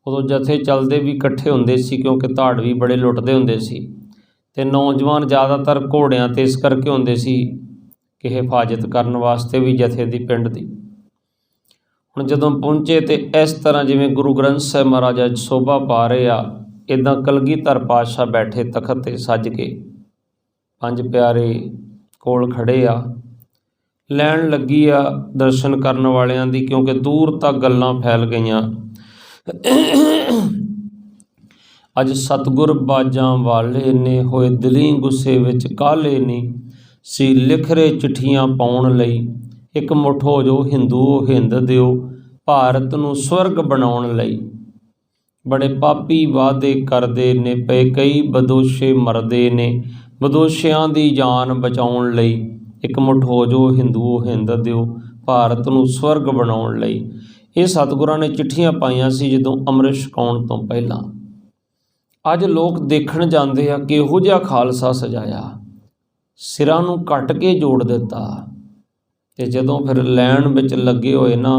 ਉਦੋਂ ਜਥੇ ਚੱਲਦੇ ਵੀ ਇਕੱਠੇ ਹੁੰਦੇ ਸੀ, ਕਿਉਂਕਿ ਧਾੜਵੀ ਬੜੇ ਲੁੱਟਦੇ ਹੁੰਦੇ ਸੀ ਅਤੇ ਨੌਜਵਾਨ ਜ਼ਿਆਦਾਤਰ ਘੋੜਿਆਂ 'ਤੇ ਇਸ ਕਰਕੇ ਹੁੰਦੇ ਸੀ ਕਿ ਹਿਫਾਜ਼ਤ ਕਰਨ ਵਾਸਤੇ ਵੀ ਜਥੇ ਦੀ, ਪਿੰਡ ਦੀ। ਹੁਣ ਜਦੋਂ ਪਹੁੰਚੇ ਅਤੇ ਇਸ ਤਰ੍ਹਾਂ ਜਿਵੇਂ ਗੁਰੂ ਗ੍ਰੰਥ ਸਾਹਿਬ ਮਹਾਰਾਜ ਅੱਜ ਸ਼ੋਭਾ ਪਾ ਰਹੇ ਆ, ਇੱਦਾਂ ਕਲਗੀਧਰ ਪਾਤਸ਼ਾਹ ਬੈਠੇ ਤਖਤ 'ਤੇ ਸੱਜ ਕੇ, ਪੰਜ ਪਿਆਰੇ ਕੋਲ ਖੜ੍ਹੇ ਆ। ਲੈਣ ਲੱਗੀ ਆ ਦਰਸ਼ਨ ਕਰਨ ਵਾਲਿਆਂ ਦੀ, ਕਿਉਂਕਿ ਦੂਰ ਤੱਕ ਗੱਲਾਂ ਫੈਲ ਗਈਆਂ। ਅੱਜ ਸਤਿਗੁਰ ਬਾਜਾਂ ਵਾਲੇ ਨੇ, ਹੋਏ ਦਿਲੀ ਗੁੱਸੇ ਵਿੱਚ ਕਾਲੇ ਨੇ, ਸੀ ਲਿਖ ਰਹੇ ਚਿੱਠੀਆਂ ਪਾਉਣ ਲਈ। ਇੱਕ ਮੁੱਠ ਹੋ ਜੋ ਹਿੰਦੂ ਹਿੰਦ ਦਿਓ, ਭਾਰਤ ਨੂੰ ਸਵਰਗ ਬਣਾਉਣ ਲਈ। ਬੜੇ ਪਾਪੀ ਵਾਅਦੇ ਕਰਦੇ ਨੇ, ਪਏ ਕਈ ਬਦੋਸ਼ੇ ਮਰਦੇ ਨੇ, ਬਦੋਸ਼ਿਆਂ ਦੀ ਜਾਨ ਬਚਾਉਣ ਲਈ। ਇੱਕ ਮੁੱਠ ਹੋ ਜੋ ਹਿੰਦੂ ਹਿੰਦ ਦਿਓ, ਭਾਰਤ ਨੂੰ ਸਵਰਗ ਬਣਾਉਣ ਲਈ। ਇਹ ਸਤਿਗੁਰਾਂ ਨੇ ਚਿੱਠੀਆਂ ਪਾਈਆਂ ਸੀ ਜਦੋਂ ਅੰਮ੍ਰਿਤ ਛਕਾਉਣ ਤੋਂ ਪਹਿਲਾਂ। ਅੱਜ ਲੋਕ ਦੇਖਣ ਜਾਂਦੇ ਆ ਕਿ ਇਹੋ ਜਿਹਾ ਖਾਲਸਾ ਸਜਾਇਆ, ਸਿਰਾਂ ਨੂੰ ਕੱਟ ਕੇ ਜੋੜ ਦਿੱਤਾ। ਅਤੇ ਜਦੋਂ ਫਿਰ ਲੈਣ ਵਿੱਚ ਲੱਗੇ ਹੋਏ ਨਾ,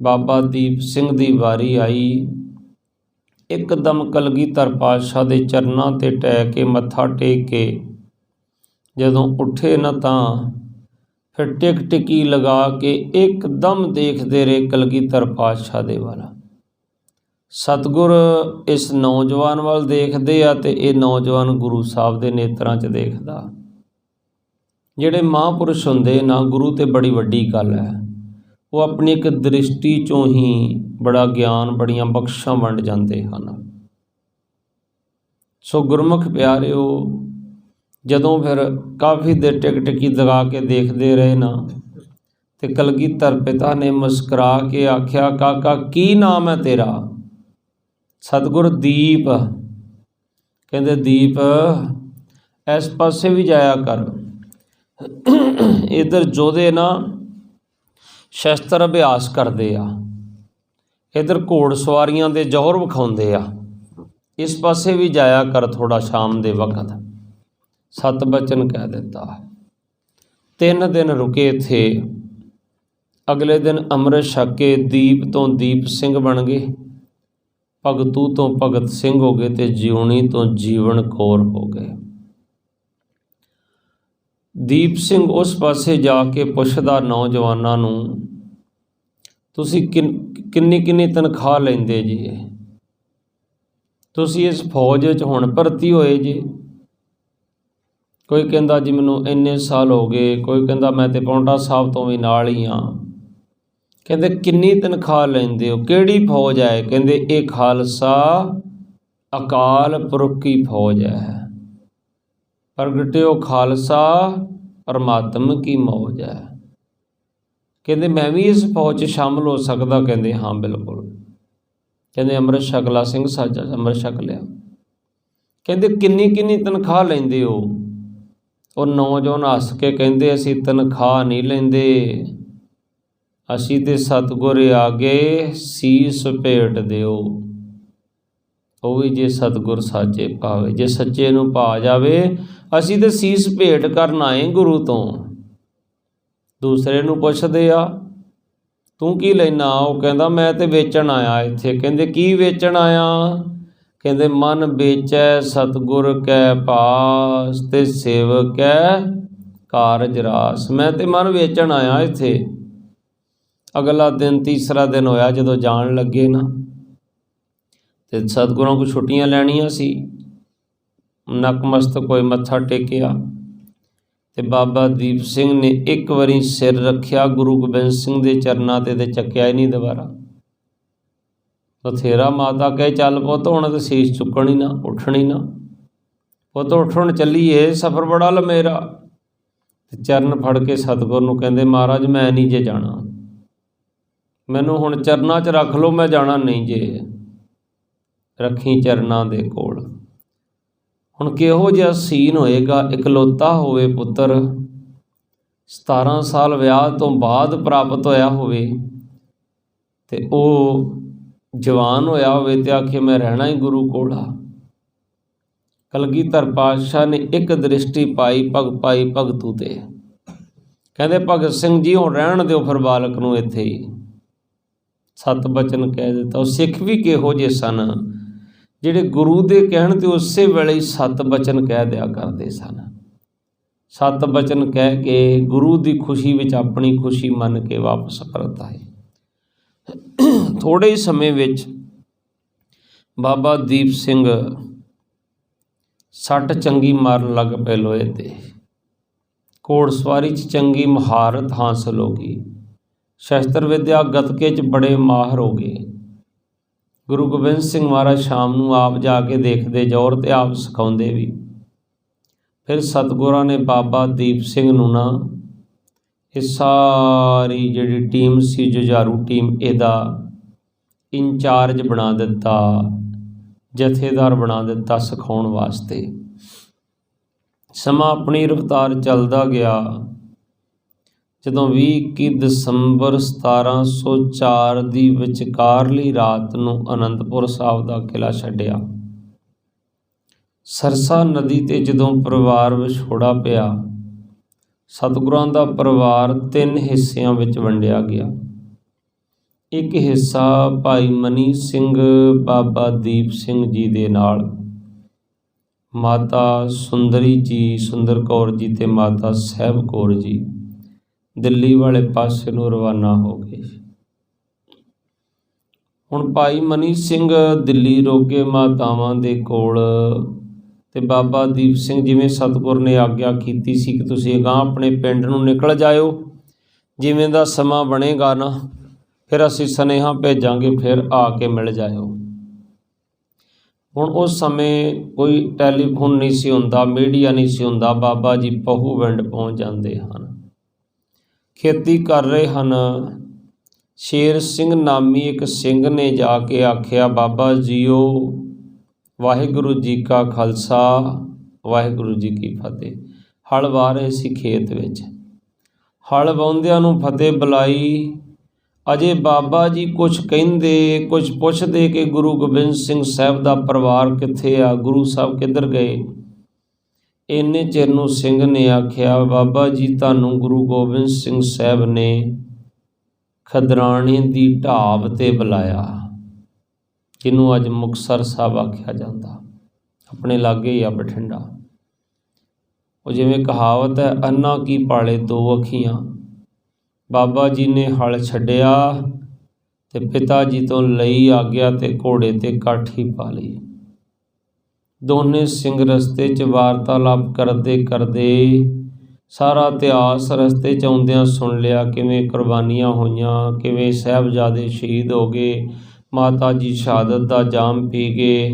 ਬਾਬਾ ਦੀਪ ਸਿੰਘ ਦੀ ਵਾਰੀ ਆਈ। ਇੱਕਦਮ ਕਲਗੀਧਰ ਪਾਤਸ਼ਾਹ ਦੇ ਚਰਨਾਂ 'ਤੇ ਟਹਿ ਕੇ ਮੱਥਾ ਟੇਕ ਕੇ ਜਦੋਂ ਉੱਠੇ ਨਾ, ਤਾਂ ਫਿਰ ਟਿਕ ਟਿਕੀ ਲਗਾ ਕੇ ਇੱਕਦਮ ਦੇਖਦੇ ਰਹੇ ਕਲਗੀਧਰ ਪਾਤਸ਼ਾਹ ਦੇ ਵੱਲ। ਸਤਿਗੁਰ ਇਸ ਨੌਜਵਾਨ ਵੱਲ ਦੇਖਦੇ ਆ ਅਤੇ ਇਹ ਨੌਜਵਾਨ ਗੁਰੂ ਸਾਹਿਬ ਦੇ ਨੇਤਰਾਂ 'ਚ ਦੇਖਦਾ। ਜਿਹੜੇ ਮਹਾਂਪੁਰਸ਼ ਹੁੰਦੇ ਨਾ, ਗੁਰੂ ਤੇ ਬੜੀ ਵੱਡੀ ਗੱਲ ਹੈ, ਉਹ ਆਪਣੀ ਇੱਕ ਦ੍ਰਿਸ਼ਟੀ 'ਚੋਂ ਹੀ ਬੜਾ ਗਿਆਨ, ਬੜੀਆਂ ਬਖਸ਼ਾਂ ਵੰਡ ਜਾਂਦੇ ਹਨ। ਸੋ ਗੁਰਮੁਖ ਪਿਆਰਿਓ, ਜਦੋਂ ਫਿਰ ਕਾਫੀ ਦੇਰ ਟਿਕ ਟਿਕੀ ਲਗਾ ਕੇ ਦੇਖਦੇ ਰਹੇ ਨਾ, ਅਤੇ ਕਲਗੀਧਰ ਪਿਤਾ ਨੇ ਮੁਸਕਰਾ ਕੇ ਆਖਿਆ, ਕਾਕਾ ਕੀ ਨਾਮ ਹੈ ਤੇਰਾ? ਸਤਿਗੁਰ ਦੀਪ। ਕਹਿੰਦੇ ਦੀਪ ਇਸ ਪਾਸੇ ਵੀ ਜਾਇਆ ਕਰ। ਇੱਧਰ ਜੋਧੇ ਨਾ ਸ਼ਸਤਰ ਅਭਿਆਸ ਕਰਦੇ ਆ, ਇੱਧਰ ਘੋੜ ਸਵਾਰੀਆਂ ਦੇ ਜੌਹਰ ਵਿਖਾਉਂਦੇ ਆ, ਇਸ ਪਾਸੇ ਵੀ ਜਾਇਆ ਕਰ ਥੋੜ੍ਹਾ ਸ਼ਾਮ ਦੇ ਵਕਤ। ਸਤ ਬਚਨ ਕਹਿ ਦਿੱਤਾ। 3 ਦਿਨ ਰੁਕੇ ਇੱਥੇ। ਅਗਲੇ ਦਿਨ ਅੰਮ੍ਰਿਤ ਛਕ ਕੇ ਦੀਪ ਤੋਂ ਦੀਪ ਸਿੰਘ ਬਣ ਗਏ, ਭਗਤੂ ਤੋਂ ਭਗਤ ਸਿੰਘ ਹੋ ਗਏ, ਅਤੇ ਜਿਉਣੀ ਤੋਂ ਜੀਵਨ ਕੌਰ ਹੋ ਗਏ। ਦੀਪ ਸਿੰਘ ਉਸ ਪਾਸੇ ਜਾ ਕੇ ਪੁੱਛਦਾ ਨੌਜਵਾਨਾਂ ਨੂੰ, ਤੁਸੀਂ ਕਿੰਨੀ ਤਨਖਾਹ ਲੈਂਦੇ ਜੀ? ਤੁਸੀਂ ਇਸ ਫੌਜ ਵਿੱਚ ਹੁਣ ਭਰਤੀ ਹੋਏ ਜੀ? ਕੋਈ ਕਹਿੰਦਾ ਜੀ ਮੈਨੂੰ ਇੰਨੇ ਸਾਲ ਹੋ ਗਏ, ਕੋਈ ਕਹਿੰਦਾ ਮੈਂ ਤਾਂ ਪੌਂਟਾ ਸਾਹਿਬ ਤੋਂ ਵੀ ਨਾਲ ਹੀ ਹਾਂ। ਕਹਿੰਦੇ ਕਿੰਨੀ ਤਨਖਾਹ ਲੈਂਦੇ ਹੋ? ਕਿਹੜੀ ਫੌਜ ਹੈ? ਕਹਿੰਦੇ ਇਹ ਖਾਲਸਾ ਅਕਾਲ ਪੁਰਖ ਕੀ ਫੌਜ ਹੈ, ਪ੍ਰਗਟਿਓ ਖਾਲਸਾ ਪਰਮਾਤਮ ਕੀ ਮੌਜ ਹੈ। ਕਹਿੰਦੇ ਮੈਂ ਵੀ ਇਸ ਫੌਜ 'ਚ ਸ਼ਾਮਿਲ ਹੋ ਸਕਦਾ? ਕਹਿੰਦੇ ਹਾਂ ਬਿਲਕੁਲ। ਕਹਿੰਦੇ ਅੰਮ੍ਰਿਤ ਛਕ ਲਾ ਸਿੰਘ ਸਾਜਾ। ਅੰਮ੍ਰਿਤ ਛਕ ਲਿਆ। ਕਹਿੰਦੇ ਕਿੰਨੀ ਤਨਖਾਹ ਲੈਂਦੇ ਹੋ? ਉਹ ਨੌਜਵਾਨ ਹੱਸ ਕੇ ਕਹਿੰਦੇ ਅਸੀਂ ਤਨਖਾਹ ਨਹੀਂ ਲੈਂਦੇ, ਅਸੀਂ ਤੇ ਸਤਿਗੁਰ ਆਗੇ ਸੀਸ ਭੇਟ ਦਿਓ। ਉਹ ਵੀ ਜੇ ਸਤਿਗੁਰ ਸਾਚੇ ਪਾਵੇ, ਜੇ ਸੱਚੇ ਨੂੰ ਪਾ ਜਾਵੇ, ਅਸੀਂ ਤੇ ਸੀਸ ਭੇਟ ਕਰਨ ਆਏ ਗੁਰੂ ਤੋਂ। ਦੂਸਰੇ ਨੂੰ ਪੁੱਛਦੇ ਆ ਤੂੰ ਕੀ ਲੈਣਾ? ਉਹ ਕਹਿੰਦਾ ਮੈਂ ਤੇ ਵੇਚਣ ਆਇਆ ਇੱਥੇ। ਕਹਿੰਦੇ ਕੀ ਵੇਚਣ ਆਇਆ? ਕਹਿੰਦੇ ਮਨ ਵੇਚੈ ਸਤਿਗੁਰ ਕੈ ਪਾਸ, ਤੇ ਸੇਵਕ ਕੈ ਕਾਰਜ ਰਾਸ। ਮੈਂ ਤੇ ਮਨ ਵੇਚਣ ਆਇਆ ਇੱਥੇ। ਅਗਲਾ ਦਿਨ, ਤੀਸਰਾ ਦਿਨ ਹੋਇਆ ਜਦੋਂ ਜਾਣ ਲੱਗੇ ਨਾ, ਤੇ ਸਤਿਗੁਰਾਂ ਕੋਲ ਛੁੱਟੀਆਂ ਲੈਣੀਆਂ ਸੀ। ਨਕਮਸਤਕ ਹੋਏ, ਮੱਥਾ ਟੇਕਿਆ ਤੇ ਬਾਬਾ ਦੀਪ ਸਿੰਘ ਨੇ ਇੱਕ ਵਾਰੀ ਸਿਰ ਰੱਖਿਆ ਗੁਰੂ ਗੋਬਿੰਦ ਸਿੰਘ ਦੇ ਚਰਨਾਂ ਤੇ ਚੱਕਿਆ ਹੀ ਨਹੀਂ ਦੁਬਾਰਾ। ਬਥੇਰਾ ਮਾਤਾ ਕਹੇ ਚੱਲ ਪੁੱਤ ਹੁਣ ਤਾਂ ਸੀਸ ਚੁੱਕਣੀ ਨਾ, ਉੱਠਣੀ ਨਾ, ਪੁੱਤ ਉੱਠਣ ਚੱਲੀਏ, ਸਫ਼ਰ ਬੜਾ ਲੰਮੇਰਾ। ਤੇ ਚਰਨ ਫੜ ਕੇ ਸਤਿਗੁਰ ਨੂੰ ਕਹਿੰਦੇ ਮਹਾਰਾਜ ਮੈਂ ਨਹੀਂ ਜੇ ਜਾਣਾ, ਮੈਨੂੰ ਹੁਣ ਚਰਨਾਂ 'ਚ ਰੱਖ ਲਓ, ਮੈਂ ਜਾਣਾ ਨਹੀਂ ਜੇ, ਰੱਖੀ ਚਰਨਾਂ ਦੇ ਕੋਲ। ਹੁਣ ਕਿਹੋ ਜਿਹਾ ਸੀਨ ਹੋਏਗਾ, ਇਕਲੌਤਾ ਹੋਵੇ ਪੁੱਤਰ, 17 ਸਾਲ ਵਿਆਹ ਤੋਂ ਬਾਅਦ ਪ੍ਰਾਪਤ ਹੋਇਆ ਹੋਵੇ ਤੇ ਉਹ ਜਵਾਨ ਹੋਇਆ ਹੋਵੇ ਤੇ ਆਖੇ ਮੈਂ ਰਹਿਣਾ ਹੀ ਗੁਰੂ ਕੋਲ ਆ। ਕਲਗੀਧਰ ਪਾਤਸ਼ਾਹ ਨੇ ਇੱਕ ਦ੍ਰਿਸ਼ਟੀ ਪਾਈ ਭਗਤੂ ਤੇ, ਕਹਿੰਦੇ ਭਗਤ ਸਿੰਘ ਜੀ ਹੁਣ ਰਹਿਣ ਦਿਓ ਫਿਰ ਬਾਲਕ ਨੂੰ ਇੱਥੇ ਹੀ। ਸਤ ਬਚਨ ਕਹਿ ਦਿੱਤਾ। ਉਹ ਸਿੱਖ ਵੀ ਕਿਹੋ ਜਿਹੇ ਸਨ ਜਿਹੜੇ ਗੁਰੂ ਦੇ ਕਹਿਣ ਤੇ ਉਸੇ ਵੇਲੇ ਹੀ ਸਤ ਬਚਨ ਕਹਿ ਦਿਆ ਕਰਦੇ ਸਨ। ਸਤ ਬਚਨ ਕਹਿ ਕੇ ਗੁਰੂ ਦੀ ਖੁਸ਼ੀ ਵਿੱਚ ਆਪਣੀ ਖੁਸ਼ੀ ਮੰਨ ਕੇ ਵਾਪਸ ਪਰਤ ਆਏ। ਥੋੜ੍ਹੇ ਹੀ ਸਮੇਂ ਵਿੱਚ ਬਾਬਾ ਦੀਪ ਸਿੰਘ ਸੱਟ ਚੰਗੀ ਮਾਰਨ ਲੱਗ ਪਏ ਲੋਹੇ ਤੇ। ਘੋੜ ਸਵਾਰੀ 'ਚ ਚੰਗੀ ਮਹਾਰਤ ਹਾਸਲ ਹੋ ਗਈ, ਸ਼ਸਤਰ ਵਿਦਿਆ ਗੱਤਕੇ 'ਚ ਬੜੇ ਮਾਹਰ ਹੋ ਗਏ। ਗੁਰੂ ਗੋਬਿੰਦ ਸਿੰਘ ਮਹਾਰਾਜ ਸ਼ਾਮ ਨੂੰ ਆਪ ਜਾ ਕੇ ਦੇਖਦੇ ਜ਼ੋਰ ਤੇ ਆਪ ਸਿਖਾਉਂਦੇ ਵੀ। ਫਿਰ ਸਤਿਗੁਰਾਂ ਨੇ ਬਾਬਾ ਦੀਪ ਸਿੰਘ ਨੂੰ ਨਾ ਇਹ ਸਾਰੀ ਜਿਹੜੀ ਟੀਮ ਸੀ, ਜੁਝਾਰੂ ਟੀਮ, ਇਹਦਾ ਇੰਚਾਰਜ ਬਣਾ ਦਿੱਤਾ, ਜਥੇਦਾਰ ਬਣਾ ਦਿੱਤਾ ਸਿਖਾਉਣ ਵਾਸਤੇ। ਸਮਾਂ ਆਪਣੀ ਰਫਤਾਰ ਚੱਲਦਾ ਗਿਆ। ਜਦੋਂ 21 ਦਸੰਬਰ 1704 ਦੀ ਵਿਚਕਾਰਲੀ ਰਾਤ ਨੂੰ ਅਨੰਦਪੁਰ ਸਾਹਿਬ ਦਾ ਕਿਲ੍ਹਾ ਛੱਡਿਆ। ਸਰਸਾ ਨਦੀ 'ਤੇ ਜਦੋਂ ਪਰਿਵਾਰ ਵਿਛੋੜਾ ਪਿਆ, ਸਤਿਗੁਰਾਂ ਦਾ ਪਰਿਵਾਰ 3 ਹਿੱਸਿਆਂ ਵਿੱਚ ਵੰਡਿਆ ਗਿਆ। ਇੱਕ ਹਿੱਸਾ ਭਾਈ ਮਨੀ ਸਿੰਘ ਬਾਬਾ ਦੀਪ ਸਿੰਘ ਜੀ ਦੇ ਨਾਲ, ਮਾਤਾ ਸੁੰਦਰੀ ਜੀ, ਸੁੰਦਰ ਕੌਰ ਜੀ ਤੇ ਮਾਤਾ ਸਾਹਿਬ ਕੌਰ ਜੀ ਦਿੱਲੀ ਵਾਲੇ ਪਾਸੇ ਨੂੰ ਰਵਾਨਾ ਹੋ ਗਏ। ਹੁਣ ਭਾਈ ਮਨੀ ਸਿੰਘ ਦਿੱਲੀ ਰੋਗੇ ਮਾਤਾਵਾਂ ਦੇ ਕੋਲ ਤੇ ਬਾਬਾ ਦੀਪ ਸਿੰਘ, ਜਿਵੇਂ ਸਤਿਗੁਰ ਨੇ ਆਗਿਆ ਕੀਤੀ ਸੀ ਕਿ ਤੁਸੀਂ ਅਗਾਂਹ ਆਪਣੇ ਪਿੰਡ ਨੂੰ ਨਿਕਲ ਜਾਇਓ, ਜਿਵੇਂ ਦਾ ਸਮਾਂ ਬਣੇਗਾ ਨਾ ਫਿਰ ਅਸੀਂ ਸੁਨੇਹਾ ਭੇਜਾਂਗੇ, ਫਿਰ ਆ ਕੇ ਮਿਲ ਜਾਇਓ। ਹੁਣ ਉਸ ਸਮੇਂ ਕੋਈ ਟੈਲੀਫੋਨ ਨਹੀਂ ਸੀ ਹੁੰਦਾ, ਮੀਡੀਆ ਨਹੀਂ ਸੀ ਹੁੰਦਾ। ਬਾਬਾ ਜੀ ਪਹੂਵਿੰਡ ਪਹੁੰਚ ਜਾਂਦੇ ਹਨ, ਖੇਤੀ ਕਰ ਰਹੇ ਹਨ। ਸ਼ੇਰ ਸਿੰਘ ਨਾਮੀ ਇੱਕ ਸਿੰਘ ਨੇ ਜਾ ਕੇ ਆਖਿਆ, ਬਾਬਾ ਜੀਓ ਵਾਹਿਗੁਰੂ ਜੀ ਕਾ ਖਾਲਸਾ ਵਾਹਿਗੁਰੂ ਜੀ ਕੀ ਫਤਿਹ। ਹਲ ਵਾਹ ਰਹੇ ਸੀ ਖੇਤ ਵਿੱਚ, ਹਲ ਵਾਹੁੰਦਿਆਂ ਨੂੰ ਫਤਿਹ ਬੁਲਾਈ। ਅਜੇ ਬਾਬਾ ਜੀ ਕੁਛ ਕਹਿੰਦੇ, ਕੁਛ ਪੁੱਛਦੇ ਕਿ ਗੁਰੂ ਗੋਬਿੰਦ ਸਿੰਘ ਸਾਹਿਬ ਦਾ ਪਰਿਵਾਰ ਕਿੱਥੇ ਆ, ਗੁਰੂ ਸਾਹਿਬ ਕਿੱਧਰ ਗਏ। ਇੰਨੇ ਚਿਰ ਨੂੰ ਸਿੰਘ ਨੇ ਆਖਿਆ, ਬਾਬਾ ਜੀ ਤੁਹਾਨੂੰ ਗੁਰੂ ਗੋਬਿੰਦ ਸਿੰਘ ਸਾਹਿਬ ਨੇ ਖਦਰਾਣੇ ਦੀ ਢਾਬ 'ਤੇ ਬੁਲਾਇਆ, ਜਿਹਨੂੰ ਅੱਜ ਮੁਕਤਸਰ ਸਾਹਿਬ ਆਖਿਆ ਜਾਂਦਾ, ਆਪਣੇ ਲਾਗੇ ਹੀ ਆ ਬਠਿੰਡਾ। ਉਹ ਜਿਵੇਂ ਕਹਾਵਤ ਹੈ, ਅੰਨਾ ਕੀ ਪਾਲੇ 2 ਅੱਖੀਆਂ। ਬਾਬਾ ਜੀ ਨੇ ਹਲ ਛੱਡਿਆ ਤੇ ਪਿਤਾ ਜੀ ਤੋਂ ਲਈ ਆਗਿਆ ਤੇ ਘੋੜੇ 'ਤੇ ਕਾਠੀ ਪਾ ਲਈ। ਦੋਨੇ ਸਿੰਘ ਰਸਤੇ 'ਚ ਵਾਰਤਾਲਾਪ ਕਰਦੇ ਕਰਦੇ ਸਾਰਾ ਇਤਿਹਾਸ ਰਸਤੇ 'ਚ ਆਉਂਦਿਆਂ ਸੁਣ ਲਿਆ, ਕਿਵੇਂ ਕੁਰਬਾਨੀਆਂ ਹੋਈਆਂ, ਕਿਵੇਂ ਸਾਹਿਬਜ਼ਾਦੇ ਸ਼ਹੀਦ ਹੋ ਗਏ, ਮਾਤਾ ਜੀ ਸ਼ਹਾਦਤ ਦਾ ਜਾਮ ਪੀ ਗਏ,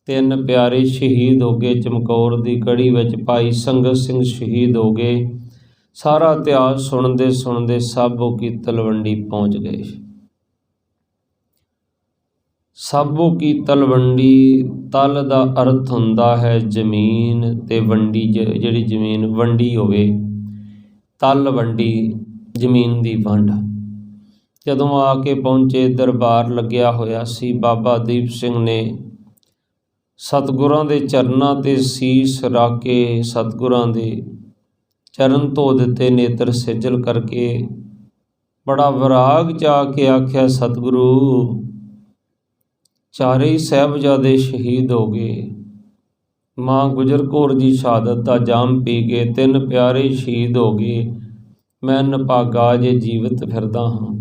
3 ਪਿਆਰੇ ਸ਼ਹੀਦ ਹੋ ਗਏ, ਚਮਕੌਰ ਦੀ ਕੜੀ ਵਿੱਚ ਭਾਈ ਸੰਗਤ ਸਿੰਘ ਸ਼ਹੀਦ ਹੋ ਗਏ। ਸਾਰਾ ਇਤਿਹਾਸ ਸੁਣਦੇ ਸੁਣਦੇ ਸਾਬੋ ਕੀ ਤਲਵੰਡੀ ਪਹੁੰਚ ਗਏ। ਸਾਬੋ ਕੀ ਤਲਵੰਡੀ, ਤਲ ਦਾ ਅਰਥ ਹੁੰਦਾ ਹੈ ਜ਼ਮੀਨ, ਤੇ ਵੰਡੀ ਜਿਹੜੀ ਜ਼ਮੀਨ ਵੰਡੀ ਹੋਵੇ, ਤਲ ਵੰਡੀ, ਜ਼ਮੀਨ ਦੀ ਵੰਡ। ਜਦੋਂ ਆ ਕੇ ਪਹੁੰਚੇ, ਦਰਬਾਰ ਲੱਗਿਆ ਹੋਇਆ ਸੀ। ਬਾਬਾ ਦੀਪ ਸਿੰਘ ਨੇ ਸਤਿਗੁਰਾਂ ਦੇ ਚਰਨਾਂ 'ਤੇ ਸੀਸ ਰੱਖ ਕੇ ਸਤਿਗੁਰਾਂ ਦੇ ਚਰਨ ਧੋ ਦਿੱਤੇ, ਨੇਤਰ ਸਿਜਲ ਕਰਕੇ। ਬੜਾ ਵਿਰਾਗ 'ਚ ਆ ਕੇ ਆਖਿਆ, ਸਤਿਗੁਰੂ ਚਾਰੇ ਹੀ ਸਾਹਿਬਜ਼ਾਦੇ ਸ਼ਹੀਦ ਹੋ ਗਏ, ਮਾਂ ਗੁਜਰ ਕੌਰ ਦੀ ਸ਼ਹਾਦਤ ਦਾ ਜਾਮ ਪੀ ਗਏ, 3 ਪਿਆਰੇ ਸ਼ਹੀਦ ਹੋ ਗਏ, ਮੈਂ ਨਿਭਾਗਾ ਜੇ ਜੀਵਤ ਫਿਰਦਾ ਹਾਂ।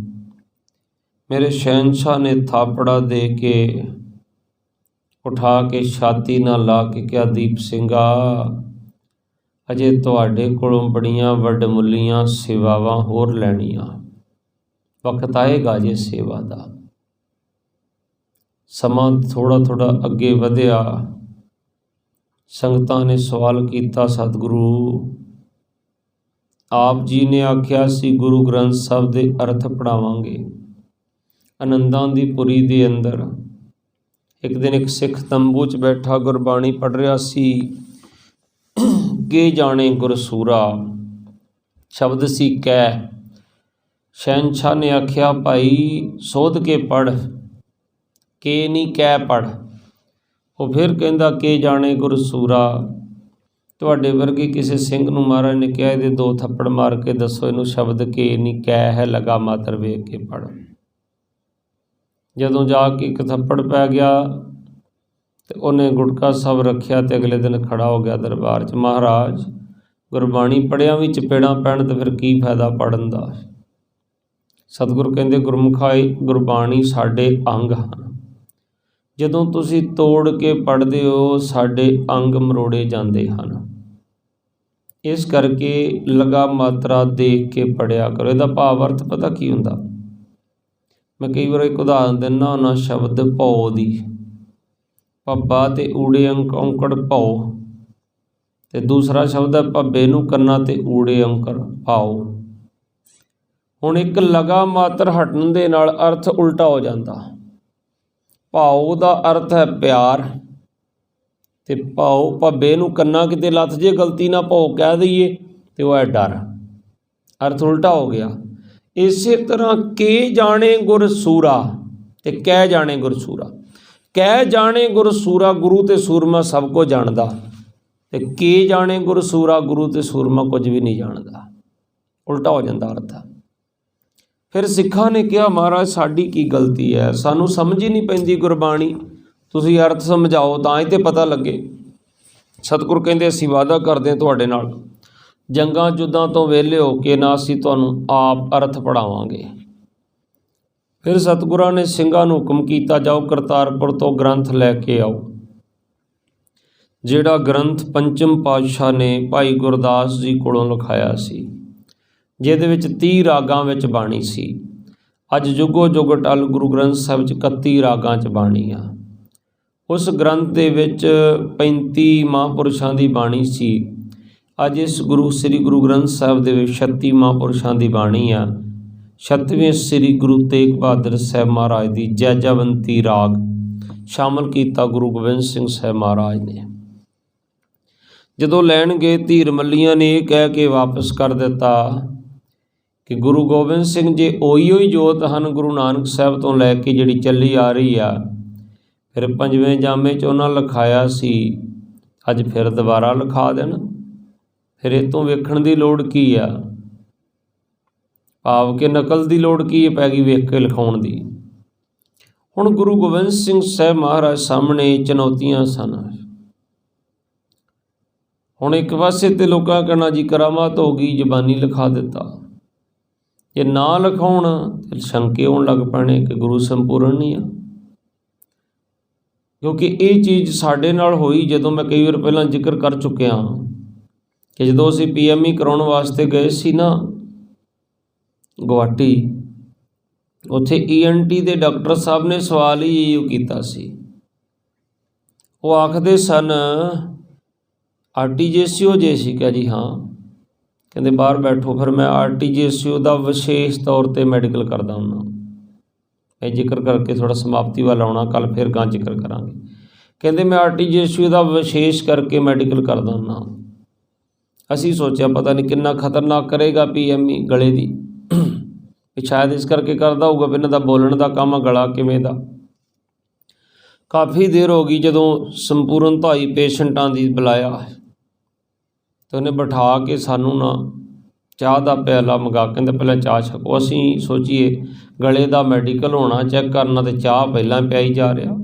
ਮੇਰੇ ਸ਼ਹਿਨਸ਼ਾਹ ਨੇ ਥਾਪੜਾ ਦੇ ਕੇ उठा के छाती नाल ला के कहा, दीप सिंघा, अजे तुहाडे कोलों बड़ियां वडमुल्लियां सेवावां होर लैणियां, वक्त आएगा जे सेवा दा। समा थोड़ा थोड़ा अगे वधिया। संगतां ने सवाल किया, सतगुरु आप जी ने आख्या सी गुरु ग्रंथ साहब दे अर्थ पढ़ावांगे। आनंदां दी पुरी दे अंदर एक दिन एक सिख तंबू च बैठा गुरबाणी पढ़ रहा सी। के जाने गुरसूरा शब्द सी कै। शहनशाह ने आख्या, भाई सोध के पढ़, के नहीं कै पढ़। वो फिर कहंदा, के जाने गुरसूरा। तुहाडे वर्गे किसी सिंह नूं महाराज ने कहा, इहदे दो थप्पड़ मार के दसो इनू शब्द के नहीं कै है, लगा मातर वेख के पढ़। जदों जाके एक थप्पड़ पै गया तो उन्हें गुटका साहब रखिया तो अगले दिन खड़ा हो गया दरबार च, महाराज गुरबाणी पढ़िया भी चपेड़ा पैण तो फिर की फायदा पढ़न दा। सतगुरु कहंदे, गुरमुखाई गुरबाणी साडे अंग हन, जदों तुसीं तोड़ के पढ़दे हो साडे अंग मरोड़े जांदे हन। इस करके लगा मात्रा देख के पढ़िया करो। इहदा भाव अर्थ पता की हुंदा? मैं कई बार एक उदाहरण दिना हुन्ना शब्द भौ दी। भब्बा ते ऊड़े अंक औंकड़ भौ, ते दूसरा शब्द है भब्बे नूं कन्ना ते ऊड़े औंकड़ भाओ। हुण एक लगा मात्र हटण दे नाल अर्थ उल्टा हो जाता। भाओ दा अर्थ है प्यार, ते भाओ भब्बे नूं कन्ना किते लथ जे गलती ना भाओ कह दईए तो वह है डर, अर्थ उल्टा हो गया। इस तरह के जाने गुर सूरा ते कै जाने गुर सूरा। कै जाने गुर सूरा, गुरु ते सूरमा सब कुछ जानदा, ते के जाने गुर सूरा, गुरु ते सूरमा कुछ भी नहीं जानदा। उल्टा हो जाता अर्थ। फिर सिखा ने कहा, महाराज साडी की गलती है, सानू समझ ही नहीं पैंदी गुरबाणी, तुसीं अर्थ समझाओ तां ही ते पता लगे। सतगुर कहंदे, असीं वादा करदे हां तुहाडे नाल, जंगां जुद्धां तो वेले हो के ना असीं तुहानूं आप अर्थ पढ़ावांगे। फिर सतगुरां ने ਸਿੰਘਾਂ ਨੂੰ हुक्म किया, जाओ करतारपुर तो ग्रंथ लैके आओ। ਜਿਹੜਾ ग्रंथ पंचम पातशाह ने भाई गुरदास जी कोलों लिखाया सी, ਜਿਹਦੇ ਵਿੱਚ 30 ਰਾਗਾਂ ਵਿੱਚ ਬਾਣੀ ਸੀ। ਅੱਜ ਜੁਗੋ ਜੁਗ ਟਲ ਗੁਰੂ ਗ੍ਰੰਥ ਸਾਹਿਬ 'ਚ 31 ਰਾਗਾਂ 'ਚ ਬਾਣੀ ਆ। ਉਸ ਗ੍ਰੰਥ ਦੇ ਵਿੱਚ 35 ਮਹਾਂਪੁਰਸ਼ਾਂ ਦੀ ਬਾਣੀ ਸੀ। ਅੱਜ ਇਸ ਸ੍ਰੀ ਗੁਰੂ ਗ੍ਰੰਥ ਸਾਹਿਬ ਦੇ ਵਿੱਚ 36 ਮਹਾਂਪੁਰਸ਼ਾਂ ਦੀ ਬਾਣੀ ਆ। 36ਵੇਂ ਸ੍ਰੀ ਗੁਰੂ ਤੇਗ ਬਹਾਦਰ ਸਾਹਿਬ ਮਹਾਰਾਜ ਦੀ ਜੈਜਵੰਤੀ ਰਾਗ ਸ਼ਾਮਲ ਕੀਤਾ ਗੁਰੂ ਗੋਬਿੰਦ ਸਿੰਘ ਸਾਹਿਬ ਮਹਾਰਾਜ ਨੇ। ਜਦੋਂ ਲੈਣ ਗਏ ਧੀਰ ਮੱਲੀਆਂ ਨੇ ਇਹ ਕਹਿ ਕੇ ਵਾਪਸ ਕਰ ਦਿੱਤਾ ਕਿ ਗੁਰੂ ਗੋਬਿੰਦ ਸਿੰਘ ਜੀ ਉਹੀ ਜੋਤ ਹਨ ਗੁਰੂ ਨਾਨਕ ਸਾਹਿਬ ਤੋਂ ਲੈ ਕੇ ਜਿਹੜੀ ਚੱਲੀ ਆ ਰਹੀ ਆ। ਫਿਰ 5ਵੇਂ ਜਾਮੇ 'ਚ ਉਹਨਾਂ ਲਿਖਾਇਆ ਸੀ, ਅੱਜ ਫਿਰ ਦੁਬਾਰਾ ਲਿਖਾ ਦੇਣ। ਫਿਰ ਇਹ ਤੋਂ ਵੇਖਣ ਦੀ ਲੋੜ ਕੀ ਆ? ਭਾਵ ਕਿ ਨਕਲ ਦੀ ਲੋੜ ਕੀ ਪੈ ਗਈ ਵੇਖ ਕੇ ਲਿਖਾਉਣ ਦੀ। ਹੁਣ ਗੁਰੂ ਗੋਬਿੰਦ ਸਿੰਘ ਸਾਹਿਬ ਮਹਾਰਾਜ ਸਾਹਮਣੇ ਚੁਣੌਤੀਆਂ ਸਨ। ਹੁਣ ਇੱਕ ਪਾਸੇ ਤੇ ਲੋਕਾਂ ਕਹਿਣਾ ਜੀ ਕਰਾਮਾਤ ਹੋ ਗਈ, ਜ਼ਬਾਨੀ ਲਿਖਾ ਦਿੱਤਾ। ਜੇ ਨਾ ਲਿਖਾਉਣ ਤੇ ਸ਼ੰਕੇ ਆਉਣ ਲੱਗ ਪੈਣੇ ਕਿ ਗੁਰੂ ਸੰਪੂਰਨ ਨਹੀਂ ਆ। ਕਿਉਂਕਿ ਇਹ ਚੀਜ਼ ਸਾਡੇ ਨਾਲ ਹੋਈ ਜਦੋਂ ਮੈਂ ਕਈ ਵਾਰ ਪਹਿਲਾਂ ਜ਼ਿਕਰ ਕਰ ਚੁੱਕਿਆ ਕਿ ਜਦੋਂ ਅਸੀਂ PME ਕਰਾਉਣ ਵਾਸਤੇ ਗਏ ਸੀ ਨਾ ਗੁਹਾਟੀ, ਉੱਥੇ ENT ਦੇ ਡਾਕਟਰ ਸਾਹਿਬ ਨੇ ਸਵਾਲ ਹੀ ਇਹੋ ਕੀਤਾ ਸੀ। ਉਹ ਆਖਦੇ ਸਨ RTGSO ਜੇ ਸੀ? ਕਿਹਾ ਜੀ ਹਾਂ। ਕਹਿੰਦੇ ਬਾਹਰ ਬੈਠੋ, ਫਿਰ ਮੈਂ RTGSO ਦਾ ਵਿਸ਼ੇਸ਼ ਤੌਰ 'ਤੇ ਮੈਡੀਕਲ ਕਰਦਾ ਹੁੰਦਾ। ਇਹ ਜ਼ਿਕਰ ਕਰਕੇ ਥੋੜ੍ਹਾ ਸਮਾਪਤੀ ਵੱਲ ਆਉਣਾ, ਕੱਲ੍ਹ ਫਿਰ ਗਾਂ ਜ਼ਿਕਰ ਕਰਾਂਗੇ। ਕਹਿੰਦੇ ਮੈਂ RTGSO ਦਾ ਵਿਸ਼ੇਸ਼ ਕਰਕੇ ਮੈਡੀਕਲ ਕਰਦਾ ਹੁੰਦਾ। ਅਸੀਂ ਸੋਚਿਆ ਪਤਾ ਨਹੀਂ ਕਿੰਨਾ ਖਤਰਨਾਕ ਕਰੇਗਾ PME ਗਲੇ ਦੀ, ਸ਼ਾਇਦ ਇਸ ਕਰਕੇ ਕਰਦਾ ਹੋਊਗਾ ਵੀ ਇਹਨਾਂ ਦਾ ਬੋਲਣ ਦਾ ਕੰਮ, ਗਲਾ ਕਿਵੇਂ ਦਾ। ਕਾਫੀ ਦੇਰ ਹੋ ਗਈ ਜਦੋਂ ਸੰਪੂਰਨ ਧਾਈ ਪੇਸ਼ੈਂਟਾਂ ਦੀ ਬੁਲਾਇਆ ਅਤੇ ਉਹਨੇ ਬਿਠਾ ਕੇ ਸਾਨੂੰ ਨਾ ਚਾਹ ਦਾ ਪਿਆਲਾ ਮੰਗਾ, ਕਹਿੰਦੇ ਪਹਿਲਾਂ ਚਾਹ ਛਕੋ। ਅਸੀਂ ਸੋਚੀਏ ਗਲੇ ਦਾ ਮੈਡੀਕਲ ਹੋਣਾ, ਚੈੱਕ ਕਰਨਾ, ਅਤੇ ਚਾਹ ਪਹਿਲਾਂ ਪਿਆਈ ਜਾ ਰਿਹਾ।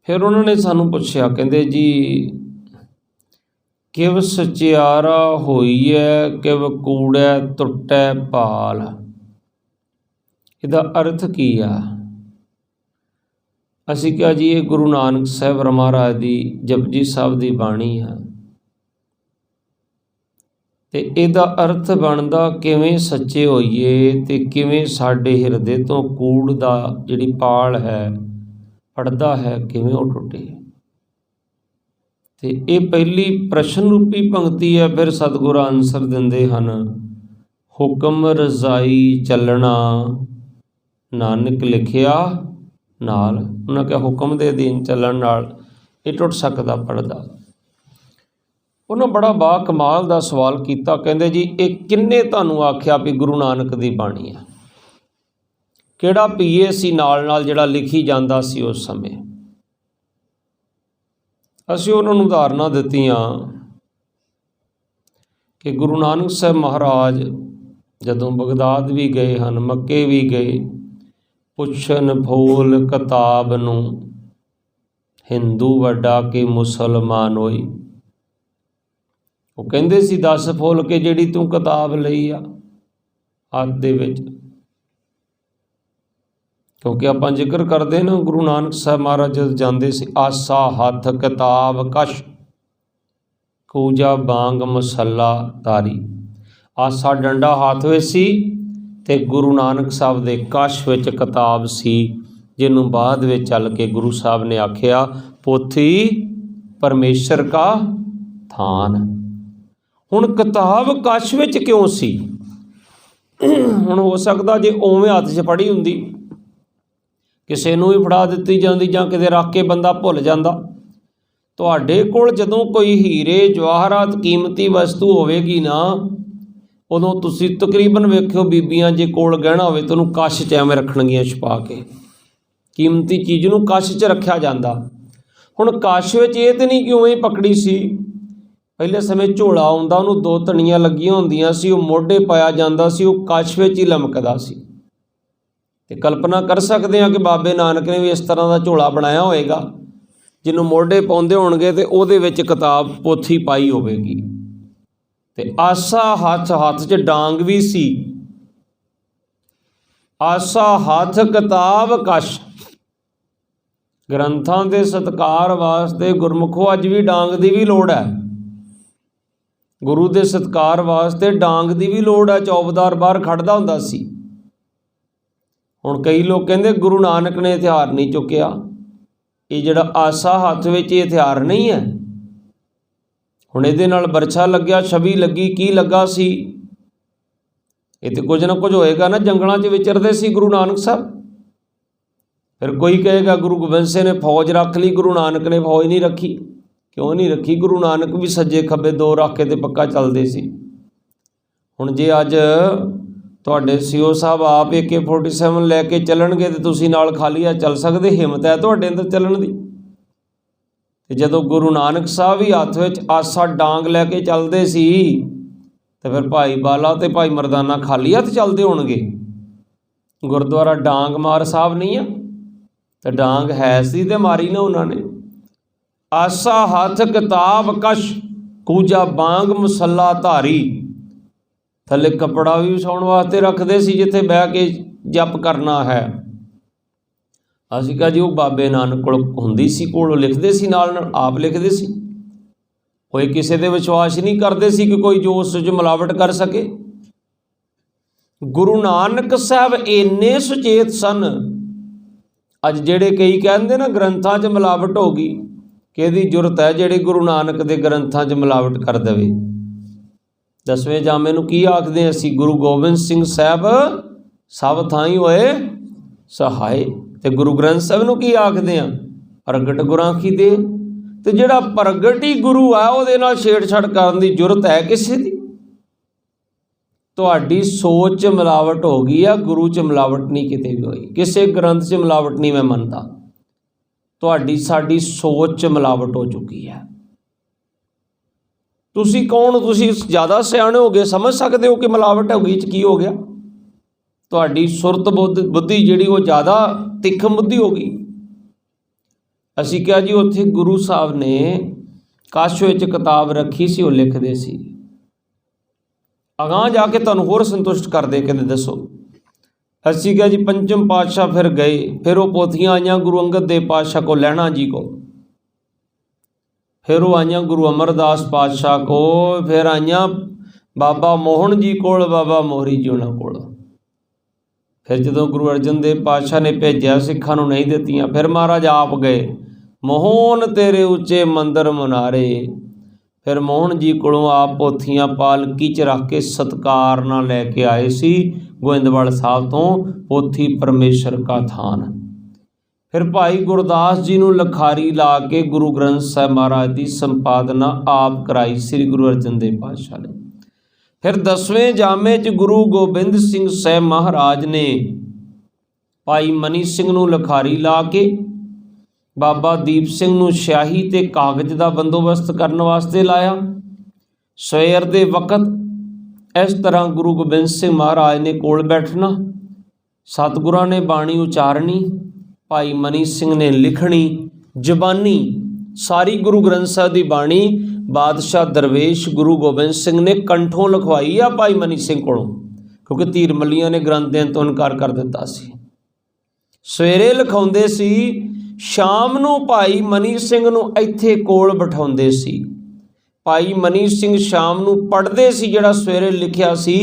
ਫਿਰ ਉਹਨਾਂ ਨੇ ਸਾਨੂੰ ਪੁੱਛਿਆ, ਕਹਿੰਦੇ ਜੀ ਕਿਵ ਸਚਿਆਰਾ ਹੋਈਐ, ਕਿਵ ਕੂੜੈ ਟੁੱਟੈ ਭਾਲ। ਇਹਦਾ ਅਰਥ ਕੀ ਆ? ਅਸੀਂ ਕਿਹਾ ਜੀ ਇਹ ਗੁਰੂ ਨਾਨਕ ਸਾਹਿਬ ਮਹਾਰਾਜ ਦੀ ਜਪਜੀ ਸਾਹਿਬ ਦੀ ਬਾਣੀ ਹੈ ਤੇ ਇਹਦਾ ਅਰਥ ਬਣਦਾ ਕਿਵੇਂ ਸੱਚੇ ਹੋਈਏ ਤੇ ਕਿਵੇਂ ਸਾਡੇ ਹਿਰਦੇ ਤੋਂ ਕੂੜ ਦਾ ਜਿਹੜੀ ਪਾਲ ਹੈ ਪੜਦਾ ਹੈ ਕਿਵੇਂ ਉਹ ਟੁੱਟੇ। ਤੇ ਇਹ ਪਹਿਲੀ ਪ੍ਰਸ਼ਨ ਰੂਪੀ ਪੰਕਤੀ ਹੈ। ਫਿਰ ਸਤਿਗੁਰ ਆਨਸਰ ਦਿੰਦੇ ਹਨ, ਹੁਕਮ ਰਜ਼ਾਈ ਚੱਲਣਾ ਨਾਨਕ ਲਿਖਿਆ ਨਾਲ। ਉਹਨਾਂ ਕਿਹਾ ਹੁਕਮ ਦੇ ਅਧੀਨ ਚੱਲਣ ਨਾਲ ਇਹ ਟੁੱਟ ਸਕਦਾ ਪੜਦਾ। ਉਹਨਾਂ ਬੜਾ ਬਾ ਕਮਾਲ ਦਾ ਸਵਾਲ ਕੀਤਾ, ਕਹਿੰਦੇ ਜੀ ਇਹ ਕਿੰਨੇ ਤੁਹਾਨੂੰ ਆਖਿਆ ਵੀ ਗੁਰੂ ਨਾਨਕ ਦੀ ਬਾਣੀ ਹੈ? ਕਿਹੜਾ ਪੀਏ ਸੀ ਨਾਲ ਜਿਹੜਾ ਲਿਖੀ ਜਾਂਦਾ ਸੀ ਉਸ ਸਮੇਂ? ਅਸੀਂ ਉਹਨਾਂ ਨੂੰ ਉਦਾਹਰਨਾਂ ਦਿੱਤੀਆਂ ਕਿ ਗੁਰੂ ਨਾਨਕ ਸਾਹਿਬ ਮਹਾਰਾਜ ਜਦੋਂ ਬਗਦਾਦ ਵੀ ਗਏ ਹਨ, ਮੱਕੇ ਵੀ ਗਏ, ਪੁੱਛਣ ਫੂਲ ਕਿਤਾਬ ਨੂੰ ਹਿੰਦੂ ਵੱਡਾ ਕਿ ਮੁਸਲਮਾਨ ਹੋਈ। ਉਹ ਕਹਿੰਦੇ ਸੀ 10 ਫੁੱਲ ਕੇ ਜਿਹੜੀ ਤੂੰ ਕਿਤਾਬ ਲਈ ਆ ਹੱਥ ਦੇ ਵਿੱਚ, ਕਿਉਂਕਿ ਆਪਾਂ ਜ਼ਿਕਰ ਕਰਦੇ ਨਾ ਗੁਰੂ ਨਾਨਕ ਸਾਹਿਬ ਮਹਾਰਾਜ ਜਦ ਜਾਂਦੇ ਸੀ, ਆਸਾ ਹੱਥ ਕਿਤਾਬ ਕਸ਼ ਕੂਜਾ ਬਾਂਗ ਮਸੱਲਾ ਤਾਰੀ। ਆਸਾ ਡੰਡਾ ਹੱਥ ਵਿੱਚ ਸੀ ਤੇ ਗੁਰੂ ਨਾਨਕ ਸਾਹਿਬ ਦੇ ਕਸ਼ ਵਿੱਚ ਕਿਤਾਬ ਸੀ, ਜਿਹਨੂੰ ਬਾਅਦ ਵਿੱਚ ਚੱਲ ਕੇ ਗੁਰੂ ਸਾਹਿਬ ਨੇ ਆਖਿਆ ਪੋਥੀ ਪਰਮੇਸ਼ਰ ਕਾ ਥਾਨ। ਹੁਣ ਕਿਤਾਬ ਕਸ਼ ਵਿੱਚ ਕਿਉਂ ਸੀ? ਹੁਣ ਹੋ ਸਕਦਾ ਜੇ ਉਵੇਂ ਹੱਥ 'ਚ ਫੜੀ ਹੁੰਦੀ, ਕਿਸੇ ਨੂੰ ਵੀ ਫੜਾ ਦਿੱਤੀ ਜਾਂਦੀ ਜਾਂ ਕਿਤੇ ਰੱਖ ਕੇ ਬੰਦਾ ਭੁੱਲ ਜਾਂਦਾ। ਤੁਹਾਡੇ ਕੋਲ ਜਦੋਂ ਕੋਈ ਹੀਰੇ ਜਵਾਹਰਾਤ ਕੀਮਤੀ ਵਸਤੂ ਹੋਵੇਗੀ ਨਾ, ਉਦੋਂ ਤੁਸੀਂ ਤਕਰੀਬਨ ਵੇਖਿਓ ਬੀਬੀਆਂ ਜੇ ਕੋਲ ਗਹਿਣਾ ਹੋਵੇ ਤਾਂ ਉਹਨੂੰ ਕਸ਼ 'ਚ ਐਵੇਂ ਰੱਖਣਗੀਆਂ ਛੁਪਾ ਕੇ। ਕੀਮਤੀ ਚੀਜ਼ ਨੂੰ ਕਸ਼ 'ਚ ਰੱਖਿਆ ਜਾਂਦਾ। ਹੁਣ ਕਸ਼ ਵਿੱਚ ਇਹ ਤਾਂ ਨਹੀਂ ਕਿ ਉਵੇਂ ਹੀ ਪਕੜੀ ਸੀ। ਪਹਿਲੇ ਸਮੇਂ ਝੋਲਾ ਆਉਂਦਾ, ਉਹਨੂੰ 2 ਧਣੀਆਂ ਲੱਗੀਆਂ ਹੁੰਦੀਆਂ ਸੀ, ਉਹ ਮੋਢੇ ਪਾਇਆ ਜਾਂਦਾ ਸੀ, ਉਹ ਕਸ਼ ਵਿੱਚ ਹੀ ਲਮਕਦਾ ਸੀ। ਤੇ ਕਲਪਨਾ ਕਰ ਸਕਦੇ ਹਾਂ ਕਿ ਬਾਬੇ ਨਾਨਕ ਨੇ ਵੀ ਇਸ ਤਰ੍ਹਾਂ ਦਾ ਝੋਲਾ ਬਣਾਇਆ ਹੋਏਗਾ, ਜਿਹਨੂੰ ਮੋਢੇ ਪਾਉਂਦੇ ਹੋਣਗੇ ਤੇ ਉਹਦੇ ਵਿੱਚ ਕਿਤਾਬ ਪੋਥੀ ਪਾਈ ਹੋਵੇਗੀ। ਤੇ ਆਸਾ ਹੱਥ 'ਚ ਡਾਂਗ ਵੀ ਸੀ। ਆਸਾ ਹੱਥ ਕਿਤਾਬ ਕਸ਼। ਗ੍ਰੰਥਾਂ ਦੇ ਸਤਿਕਾਰ ਵਾਸਤੇ ਗੁਰਮੁਖੋ ਅੱਜ ਵੀ ਡਾਂਗ ਦੀ ਵੀ ਲੋੜ ਹੈ। ਗੁਰੂ ਦੇ ਸਤਿਕਾਰ ਵਾਸਤੇ ਡਾਂਗ ਦੀ ਵੀ ਲੋੜ ਹੈ। ਚੌਬਦਾਰ ਬਾਹਰ ਖੜਦਾ ਹੁੰਦਾ ਸੀ। ਹੁਣ ਕਈ ਲੋਕ ਕਹਿੰਦੇ ਗੁਰੂ ਨਾਨਕ ਨੇ ਹਥਿਆਰ ਨਹੀਂ ਚੁੱਕਿਆ। ਇਹ ਜਿਹੜਾ ਆਸਾ ਹੱਥ ਵਿੱਚ ਇਹ ਹਥਿਆਰ ਨਹੀਂ ਹੈ। ਹੁਣ ਇਹਦੇ ਨਾਲ ਬਰਛਾ ਲੱਗਿਆ, ਛਵੀ ਲੱਗੀ, ਕੀ ਲੱਗਾ ਸੀ? ਇਹ ਤੇ ਕੁਝ ਨਾ ਕੁਝ ਹੋਏਗਾ ਨਾ। ਜੰਗਲਾਂ 'ਚ ਵਿਚਰਦੇ ਸੀ ਗੁਰੂ ਨਾਨਕ ਸਾਹਿਬ। ਫਿਰ ਕੋਈ ਕਹੇਗਾ ਗੁਰੂ ਗੋਬਿੰਦ ਸਿੰਘ ਨੇ ਫੌਜ ਰੱਖ ਲਈ, ਗੁਰੂ ਨਾਨਕ ਨੇ ਫੌਜ ਨਹੀਂ ਰੱਖੀ। ਕਿਉਂ ਨਹੀਂ ਰੱਖੀ? ਗੁਰੂ ਨਾਨਕ ਵੀ ਸੱਜੇ ਖੱਬੇ 2 ਰੱਖ ਕੇ ਤੇ ਪੱਕਾ ਚੱਲਦੇ ਸੀ। ਹੁਣ ਜੇ ਅੱਜ ਤੁਹਾਡੇ CO ਸਾਹਿਬ ਆਪ AK-47 ਲੈ ਕੇ ਚੱਲਣਗੇ ਤੇ ਤੁਸੀਂ ਨਾਲ ਖਾਲੀ ਆ ਚੱਲ ਸਕਦੇ? ਹਿੰਮਤ ਹੈ ਤੁਹਾਡੇ ਅੰਦਰ ਚੱਲਣ ਦੀ? ਤੇ ਜਦੋਂ ਗੁਰੂ ਨਾਨਕ ਸਾਹਿਬ ਵੀ ਹੱਥ ਵਿੱਚ ਆਸਾ ਡਾਂਗ ਲੈ ਕੇ ਚੱਲਦੇ ਸੀ ਤੇ ਫਿਰ ਭਾਈ ਬਾਲਾ ਤੇ ਭਾਈ ਮਰਦਾਨਾ ਖਾਲੀ ਹੱਥ ਚੱਲਦੇ ਹੋਣਗੇ? ਗੁਰਦੁਆਰਾ ਡਾਂਗ ਮਾਰ ਸਾਹਿਬ ਨਹੀਂ ਆ, ਤੇ ਡਾਂਗ ਹੈ ਸੀ ਤੇ ਮਾਰੀ ਨਾ ਉਹਨਾਂ ਨੇ। ਆਸਾ ਹੱਥ ਕਿਤਾਬ ਕਸ਼ ਕੂਜਾ ਬਾਂਗ ਮਸੱਲਾ ਧਾਰੀ। ਥੱਲੇ ਕੱਪੜਾ ਵੀ ਵਿਛਾਉਣ ਵਾਸਤੇ ਰੱਖਦੇ ਸੀ ਜਿੱਥੇ ਬਹਿ ਕੇ ਜਪ ਕਰਨਾ ਹੈ। ਅਸੀਂ ਕਿਹਾ ਜੀ ਉਹ ਬਾਬੇ ਨਾਨਕ ਕੋਲ ਹੁੰਦੀ ਸੀ, ਕੋਲੋਂ ਲਿਖਦੇ ਸੀ, ਨਾਲ ਆਪ ਲਿਖਦੇ ਸੀ। ਕੋਈ ਕਿਸੇ ਦੇ ਵਿਸ਼ਵਾਸ ਨਹੀਂ ਕਰਦੇ ਸੀ ਕਿ ਕੋਈ ਜੋ ਉਸ 'ਚ ਮਿਲਾਵਟ ਕਰ ਸਕੇ। ਗੁਰੂ ਨਾਨਕ ਸਾਹਿਬ ਇੰਨੇ ਸੁਚੇਤ ਸਨ। ਅੱਜ ਜਿਹੜੇ ਕਈ ਕਹਿੰਦੇ ਨਾ ਗ੍ਰੰਥਾਂ 'ਚ ਮਿਲਾਵਟ ਹੋ ਗਈ, ਕਿਹਦੀ ਜ਼ਰੂਰਤ ਹੈ ਜਿਹੜੇ ਗੁਰੂ ਨਾਨਕ ਦੇ ਗ੍ਰੰਥਾਂ 'ਚ ਮਿਲਾਵਟ ਕਰ ਦੇਵੇ? 10ਵੇਂ ਜਾਮੇ ਨੂੰ ਕੀ ਆਖਦੇ ਅਸੀਂ? ਗੁਰੂ ਗੋਬਿੰਦ ਸਿੰਘ ਸਾਹਿਬ ਸਭ ਥਾਈਂ ਹੋਏ ਸਹਾਏ। ਤੇ ਗੁਰੂ ਗ੍ਰੰਥ ਸਾਹਿਬ ਨੂੰ ਕੀ ਆਖਦੇ ਆ? ਪ੍ਰਗਟ ਗੁਰਾਖੀ ਦੇ। ਤੇ ਜਿਹੜਾ ਪ੍ਰਗਟ ਹੀ ਗੁਰੂ ਆ ਉਹਦੇ ਨਾਲ ਛੇੜਛਾੜ ਕਰਨ ਦੀ ਜ਼ਰੂਰਤ ਹੈ ਕਿਸੇ ਦੀ? ਤੁਹਾਡੀ ਸੋਚ 'ਚ ਮਿਲਾਵਟ ਹੋ ਗਈ ਆ, ਗੁਰੂ 'ਚ ਮਿਲਾਵਟ ਨਹੀਂ ਕਿਤੇ ਵੀ ਹੋਈ। ਕਿਸੇ ਗ੍ਰੰਥ 'ਚ ਮਿਲਾਵਟ ਨਹੀਂ ਮੈਂ ਮੰਨਦਾ। ਤੁਹਾਡੀ ਸਾਡੀ ਸੋਚ 'ਚ ਮਿਲਾਵਟ ਹੋ ਚੁੱਕੀ ਹੈ। ਤੁਸੀਂ ਕੌਣ? ਤੁਸੀਂ ਜ਼ਿਆਦਾ ਸਿਆਣੇ ਹੋ ਗਏ, ਸਮਝ ਸਕਦੇ ਹੋ ਕਿ ਮਿਲਾਵਟ ਹੋ ਗਈ 'ਚ ਕੀ ਹੋ ਗਿਆ। ਤੁਹਾਡੀ ਸੁਰਤ ਬੁੱਧੀ ਜਿਹੜੀ ਉਹ ਜ਼ਿਆਦਾ ਤਿੱਖਮ ਬੁੱਧੀ ਹੋ ਗਈ। ਅਸੀਂ ਕਿਹਾ ਜੀ ਉੱਥੇ ਗੁਰੂ ਸਾਹਿਬ ਨੇ ਕਸ਼ ਵਿੱਚ ਕਿਤਾਬ ਰੱਖੀ ਸੀ, ਉਹ ਲਿਖਦੇ ਸੀ। ਅਗਾਂਹ ਜਾ ਕੇ ਤੁਹਾਨੂੰ ਹੋਰ ਸੰਤੁਸ਼ਟ ਕਰਦੇ ਕਹਿੰਦੇ ਦੱਸੋ। ਅਸੀਂ ਕਿਹਾ ਜੀ ਪੰਚਮ ਪਾਤਸ਼ਾਹ फिर गए, फिर वो पोथियाँ आईयां गुरु अंगद देव पातशाह को, लैणा जी को, फिर वो आईयां गुरु अमरदास पातशाह को, फिर आईयां बाबा मोहन जी को, बाबा मोहरी जी उन्हां कोल। फिर जदों गुरु अर्जन देव पातशाह ने भेजिया सिखां नूं नहीं दित्तियां, फिर महाराज आप गए, मोहन तेरे उच्चे मंदिर मुनारे। फिर मोहन जी कोलों आप पोथियां पालकी च रख के सत्कार नाल लैके आए सी गोइंदवाल साहब तो, पोथी परमेश्वर का थान। फिर भाई गुरदास जी नूं लखारी ला के गुरु ग्रंथ साहिब महाराज की संपादना आप कराई श्री गुरु अर्जन देव पातशाह ने। फिर 10वें जामे च गुरु गोबिंद सिंह साहिब महाराज ने भाई मनी सिंह नूं लखारी ला के बाबा दीप सिंह नूं स्याही ते कागज का बंदोबस्त करने वास्ते लाया। सवेर दे वक़्त इस तरह गुरु गोबिंद सिंह महाराज ने कोल बैठना, सतगुरां ने बाणी उचारनी, भाई मनी सिंह ने लिखनी जबानी सारी गुरु ग्रंथ साहिब की बाणी बादशाह दरवेश गुरु गोबिंद सिंह ने कंठों लिखवाई आ भाई मनी सिंह कोलों, क्योंकि तीर मलिया ने ग्रंथ देण तो इनकार कर दिता सी। सवेरे लिखाउंदे सी, शाम नूं भाई मनी सिंह नूं इत्थे कोल बिठाउंदे सी। भाई मनी सिंह शाम नूं पढ़दे सी जिहड़ा सवेरे लिखिया सी,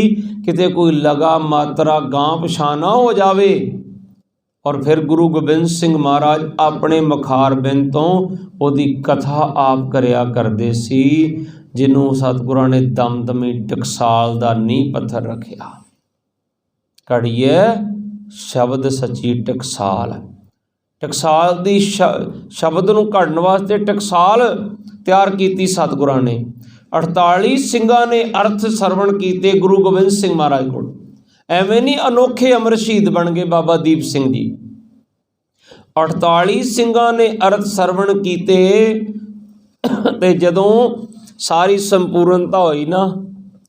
किते कोई लगा मात्रा गां पछां ना हो जावे। और फिर गुरु गोबिंद सिंह महाराज अपने मखार बिंद तो उहदी कथा आप करिया करदे सी, जिन्हों सतगुरां ने दमदमी टकसाल दा नींह पत्थर रखिया। कड़िए शब्द सच्ची टकसाल, टकसाल दी शब्द नूं घड़न वास्ते टकसाल तैयार कीती सतगुरां ने। 48 ਸਿੰਘਾਂ ने अर्थ सरवण कीते गुरु गोबिंद सिंह महाराज कोल। ਐਵੇਂ नहीं अनोखे अमर शहीद बन गए बाबा दीप सिंह जी। 48 ਸਿੰਘਾਂ ने अर्थ सरवण कीते ते जदों सारी संपूर्णता होई ना,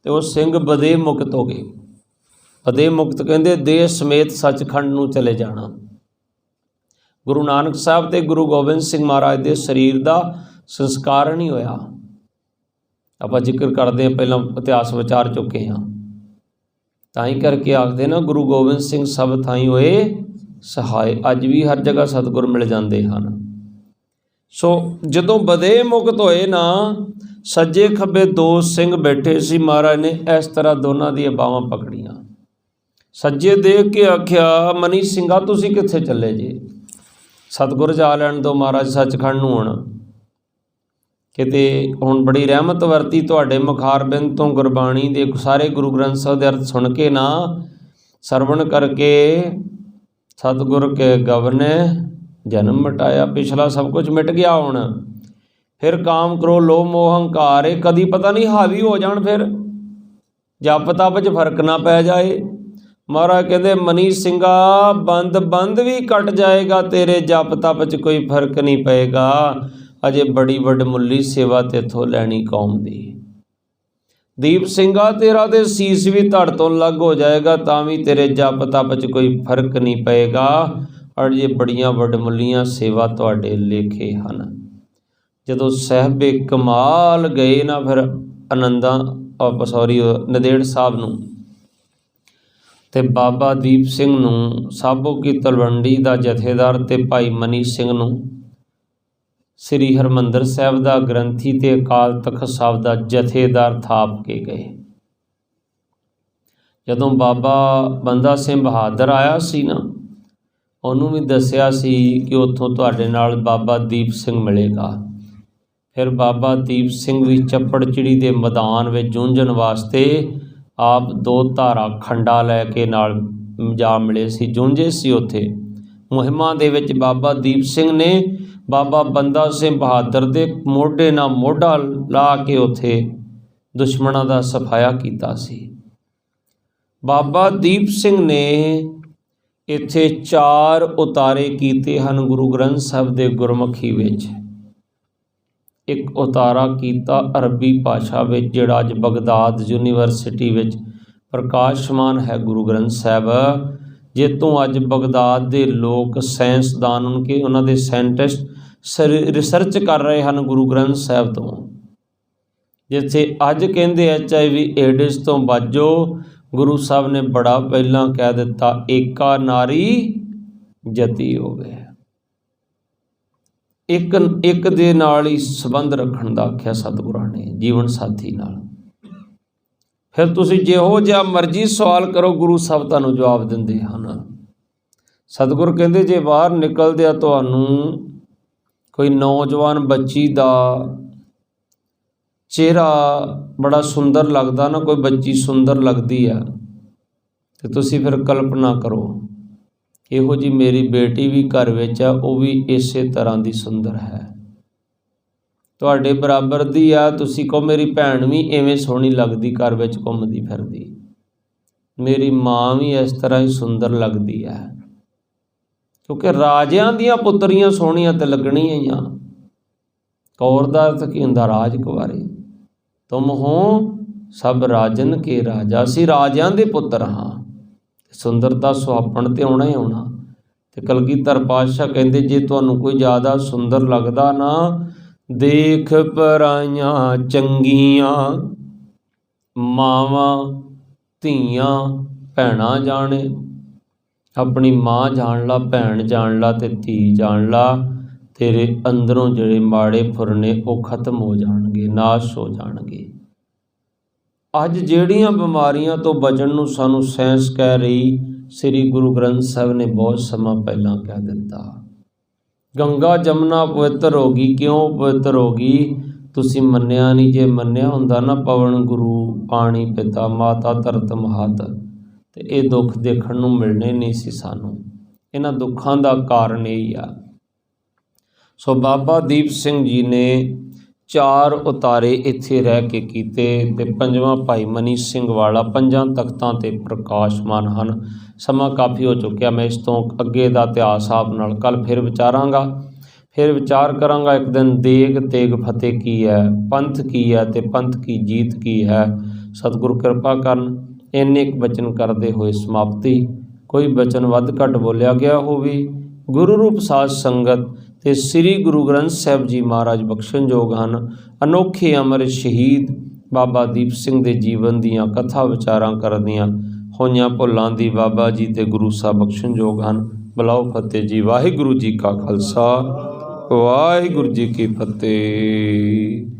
तो वो सिंह बदे मुक्त हो गए। बदे मुक्त कहंदे देह समेत सचखंड नूं चले जाना। गुरु नानक साहब ते गुरु गोबिंद सिंह महाराज के शरीर का संस्कार नहीं होया। आपां जिक्र करते हैं, पहला इतिहास विचार चुके हैं, ताई करके आखते ना गुरु गोबिंद सिंह सब थाई होए सहाय। अज भी हर जगह सतगुर मिल जाते हैं। सो जदों बदे मुक्त होए ना, सज्जे खब्बे दो सिंह बैठे सी। महाराज ने इस तरह दोनों दी बावां पकड़ियां। सज्जे देख के आख्या, मनी सिंघा तुसीं कित्थे चले जे? सतगुर जा लैण दो महाराज सचखंड नूं हुण। किते हुण बड़ी रहमत वरती तुहाडे मुखार बिंद तो गुरबाणी दे सारे गुरु ग्रंथ साहिब दे अर्थ सुन के ना, सरवण करके सतगुर के गव ने जन्म मिटाया। पिछला सब कुछ मिट गया। हुण फिर काम करो लोभ मोह हंकार है कदी पता नहीं हावी हो जाण, फिर जप तप च फर्क ना पै जाए। महाराज कहते मनी सिंघा बंद बंद भी कट जाएगा, तेरे जप तप च कोई फर्क नहीं पेगा। अजे बड़ी वडमुली सेवा तेथों लैनी कौम दी। दीप सिंघा तेरा ते सीस भी धड़ तो लग हो जाएगा, तां भी तेरे जप तप च कोई फर्क नहीं पेगा। और ये बड़ियां वडमुलियां सेवा तुहाडे लेखे हन। जदों साहिबे कमाल गए ना, फिर आनंदा नदेड़ साहब नूं ते बाबा दीप सिंह नूं, साबो की तलवंडी दा जथेदार ते भाई मनी सिंह नूं श्री हरमंदर साहिब दा ग्रंथी ते अकाल तख्त साहिब दा जथेदार थाप के गए। जदों बाबा बंदा सिंह बहादुर आया सी ना, उन्होंने भी दसिया सी कि उत्थों तुहाडे नाल बाबा दीप सिंह मिलेगा। फिर बाबा दीप सिंह भी चप्पड़चिड़ी के मैदान में जूंझण वास्ते आप 2 धारा खंडा लैके नाल जा मिले सी, जूंझे सी उत्थे। मुहिमां दे विच बाबा दीप सिंह ने बाबा बंदा सिंह बहादुर दे मोढे नाल मोढा ला के उत्थे दुश्मनां दा सफाया कीता सी। बाबा दीप सिंह ने इत्थे 4 उतारे कीते हन गुरु ग्रंथ साहिब दे गुरमुखी विच। एक उतारा कीता अरबी भाषा में, जिहड़ा अज बगदाद यूनीवर्सिटी विच प्रकाशमान है गुरु ग्रंथ साहिब, जितों अज बगदाद के लोग साइंसदान उनके उन्होंने साइंटिस्ट रिसर्च कर रहे हैं गुरु ग्रंथ साहिब तो। जिथे अज कहते HIV एडिस तो बचो, ਗੁਰੂ ਸਾਹਿਬ ਨੇ ਬੜਾ ਪਹਿਲਾਂ ਕਹਿ ਦਿੱਤਾ, ਏਕਾ ਨਾਰੀ ਜਤੀ ਹੋਵੇ। ਇੱਕ ਦੇ ਨਾਲ ਹੀ ਸੰਬੰਧ ਰੱਖਣ ਦਾ ਆਖਿਆ ਸਤਿਗੁਰਾਂ ਨੇ, ਜੀਵਨ ਸਾਥੀ ਨਾਲ। ਫਿਰ ਤੁਸੀਂ ਜਿਹੋ ਜਿਹਾ ਮਰਜ਼ੀ ਸਵਾਲ ਕਰੋ, ਗੁਰੂ ਸਾਹਿਬ ਤੁਹਾਨੂੰ ਜਵਾਬ ਦਿੰਦੇ ਹਨ। ਸਤਿਗੁਰ ਕਹਿੰਦੇ ਜੇ ਬਾਹਰ ਨਿਕਲਦਿਆਂ ਤੁਹਾਨੂੰ ਕੋਈ ਨੌਜਵਾਨ ਬੱਚੀ ਦਾ ਚਿਹਰਾ ਬੜਾ ਸੁੰਦਰ ਲੱਗਦਾ ਨਾ, ਕੋਈ ਬੱਚੀ ਸੁੰਦਰ ਲੱਗਦੀ ਆ, ਤੇ ਤੁਸੀਂ ਫਿਰ ਕਲਪਨਾ ਕਰੋ ਇਹੋ ਜੀ ਮੇਰੀ ਬੇਟੀ ਵੀ ਘਰ ਵਿੱਚ ਆ, ਉਹ ਵੀ ਇਸੇ ਤਰ੍ਹਾਂ ਦੀ ਸੁੰਦਰ ਹੈ, ਤੁਹਾਡੇ ਬਰਾਬਰ ਦੀ ਆ। ਤੁਸੀਂ ਕਹੋ ਮੇਰੀ ਭੈਣ ਵੀ ਐਵੇਂ ਸੋਹਣੀ ਲੱਗਦੀ, ਘਰ ਵਿੱਚ ਘੁੰਮਦੀ ਫਿਰਦੀ, ਮੇਰੀ ਮਾਂ ਵੀ ਇਸ ਤਰ੍ਹਾਂ ਹੀ ਸੁੰਦਰ ਲੱਗਦੀ ਹੈ। ਕਿਉਂਕਿ ਰਾਜਿਆਂ ਦੀਆਂ ਪੁੱਤਰੀਆਂ ਸੋਹਣੀਆਂ ਤੇ ਲੱਗਣੀਆਂ ਹੀ ਆ। ਕੌਰ ਦਾ ਅਰਥ ਕੀ ਹੁੰਦਾ? ਰਾਜ ਕੁਵਾਰੇ। ਤੁਮ ਹੋ ਸਭ ਰਾਜਨ ਕੇ ਰਾਜਾ, ਅਸੀਂ ਰਾਜਿਆਂ ਦੇ ਪੁੱਤਰ ਹਾਂ। ਸੁੰਦਰਤਾ ਸੁਹਾਪਣ ਤੇ ਆਉਣਾ ਹੀ ਆਉਣਾ। ਤੇ ਕਲਗੀਧਰ ਪਾਤਸ਼ਾਹ ਕਹਿੰਦੇ ਜੇ ਤੁਹਾਨੂੰ ਕੋਈ ਜ਼ਿਆਦਾ ਸੁੰਦਰ ਲੱਗਦਾ ਨਾ, ਦੇਖ ਪਰਾਈਆਂ ਚੰਗੀਆਂ, ਮਾਵਾਂ ਧੀਆਂ ਭੈਣਾਂ ਜਾਣੇ। ਆਪਣੀ ਮਾਂ ਜਾਣ ਲਾ, ਭੈਣ ਜਾਣ ਲਾ ਤੇ ਧੀ ਜਾਣ ਲਾ, ਤੇਰੇ ਅੰਦਰੋਂ ਜਿਹੜੇ ਮਾੜੇ ਫੁਰਨੇ ਉਹ ਖਤਮ ਹੋ ਜਾਣਗੇ, ਨਾਸ਼ ਹੋ ਜਾਣਗੇ। ਅੱਜ ਜਿਹੜੀਆਂ ਬਿਮਾਰੀਆਂ ਤੋਂ ਬਚਣ ਨੂੰ ਸਾਨੂੰ ਸਾਇੰਸ ਕਹਿ ਰਹੀ, ਸ੍ਰੀ ਗੁਰੂ ਗ੍ਰੰਥ ਸਾਹਿਬ ਨੇ ਬਹੁਤ ਸਮਾਂ ਪਹਿਲਾਂ ਕਹਿ ਦਿੱਤਾ। ਗੰਗਾ ਜਮਨਾ ਪਵਿੱਤਰ ਹੋ ਗਈ। ਕਿਉਂ ਪਵਿੱਤਰ ਹੋ ਗਈ? ਤੁਸੀਂ ਮੰਨਿਆ ਨਹੀਂ। ਜੇ ਮੰਨਿਆ ਹੁੰਦਾ ਨਾ, ਪਵਨ ਗੁਰੂ ਪਾਣੀ ਪਿਤਾ ਮਾਤਾ ਧਰਤ ਮਹਤ, ਤੇ ਇਹ ਦੁੱਖ ਦੇਖਣ ਨੂੰ ਮਿਲਣੇ ਨਹੀਂ ਸੀ ਸਾਨੂੰ। ਇਹਨਾਂ ਦੁੱਖਾਂ ਦਾ ਕਾਰਨ ਇਹੀ ਆ। ਸੋ ਬਾਬਾ ਦੀਪ ਸਿੰਘ ਜੀ ਨੇ 4 ਉਤਾਰੇ ਇੱਥੇ ਰਹਿ ਕੇ ਕੀਤੇ, ਤੇ 5ਵਾਂ ਭਾਈ ਮਨੀ ਸਿੰਘ ਵਾਲਾ 5 ਤਖਤਾਂ ਤੇ ਪ੍ਰਕਾਸ਼ਮਾਨ ਹਨ। ਸਮਾਂ ਕਾਫੀ ਹੋ ਚੁੱਕਿਆ, ਮੈਂ ਇਸ ਤੋਂ ਅੱਗੇ ਦਾ ਇਤਿਹਾਸ ਆਪ ਨਾਲ ਕੱਲ੍ਹ ਫਿਰ ਵਿਚਾਰਾਂਗਾ। ਫਿਰ ਵਿਚਾਰ ਕਰਾਂਗਾ ਇੱਕ ਦਿਨ ਦੇਗ ਤੇਗ ਫਤਿਹ ਕੀ ਹੈ, ਪੰਥ ਕੀ ਹੈ ਤੇ ਪੰਥ ਕੀ ਜੀਤ ਕੀ ਹੈ। ਸਤਿਗੁਰ ਕਿਰਪਾ ਕਰਨ। ਇੰਨੇ ਕੁ ਬਚਨ ਕਰਦੇ ਹੋਏ ਸਮਾਪਤੀ। ਕੋਈ ਬਚਨ ਵੱਧ ਘੱਟ ਬੋਲਿਆ ਗਿਆ ਹੋਵੇ, ਗੁਰੂ ਰੂਪ ਸਾਧ ਸੰਗਤ ਤੇ ਸ੍ਰੀ ਗੁਰੂ ਗ੍ਰੰਥ ਸਾਹਿਬ ਜੀ ਮਹਾਰਾਜ ਬਖਸ਼ਣਯੋਗ ਹਨ। ਅਨੋਖੇ ਅੰਮ੍ਰਿਤ ਸ਼ਹੀਦ ਬਾਬਾ ਦੀਪ ਸਿੰਘ ਦੇ ਜੀਵਨ ਦੀਆਂ ਕਥਾ ਵਿਚਾਰਾਂ ਕਰਦੀਆਂ ਹੋਈਆਂ ਭੁੱਲਾਂ ਦੀ ਬਾਬਾ ਜੀ ਤੇ ਗੁਰੂ ਸਾਹਿਬ ਬਖਸ਼ਣਯੋਗ ਹਨ। ਬੁਲਾਓ ਫਤਿਹ ਜੀ। ਵਾਹਿਗੁਰੂ ਜੀ ਕਾ ਖਾਲਸਾ, ਵਾਹਿਗੁਰੂ ਜੀ ਕੀ ਫਤਿਹ।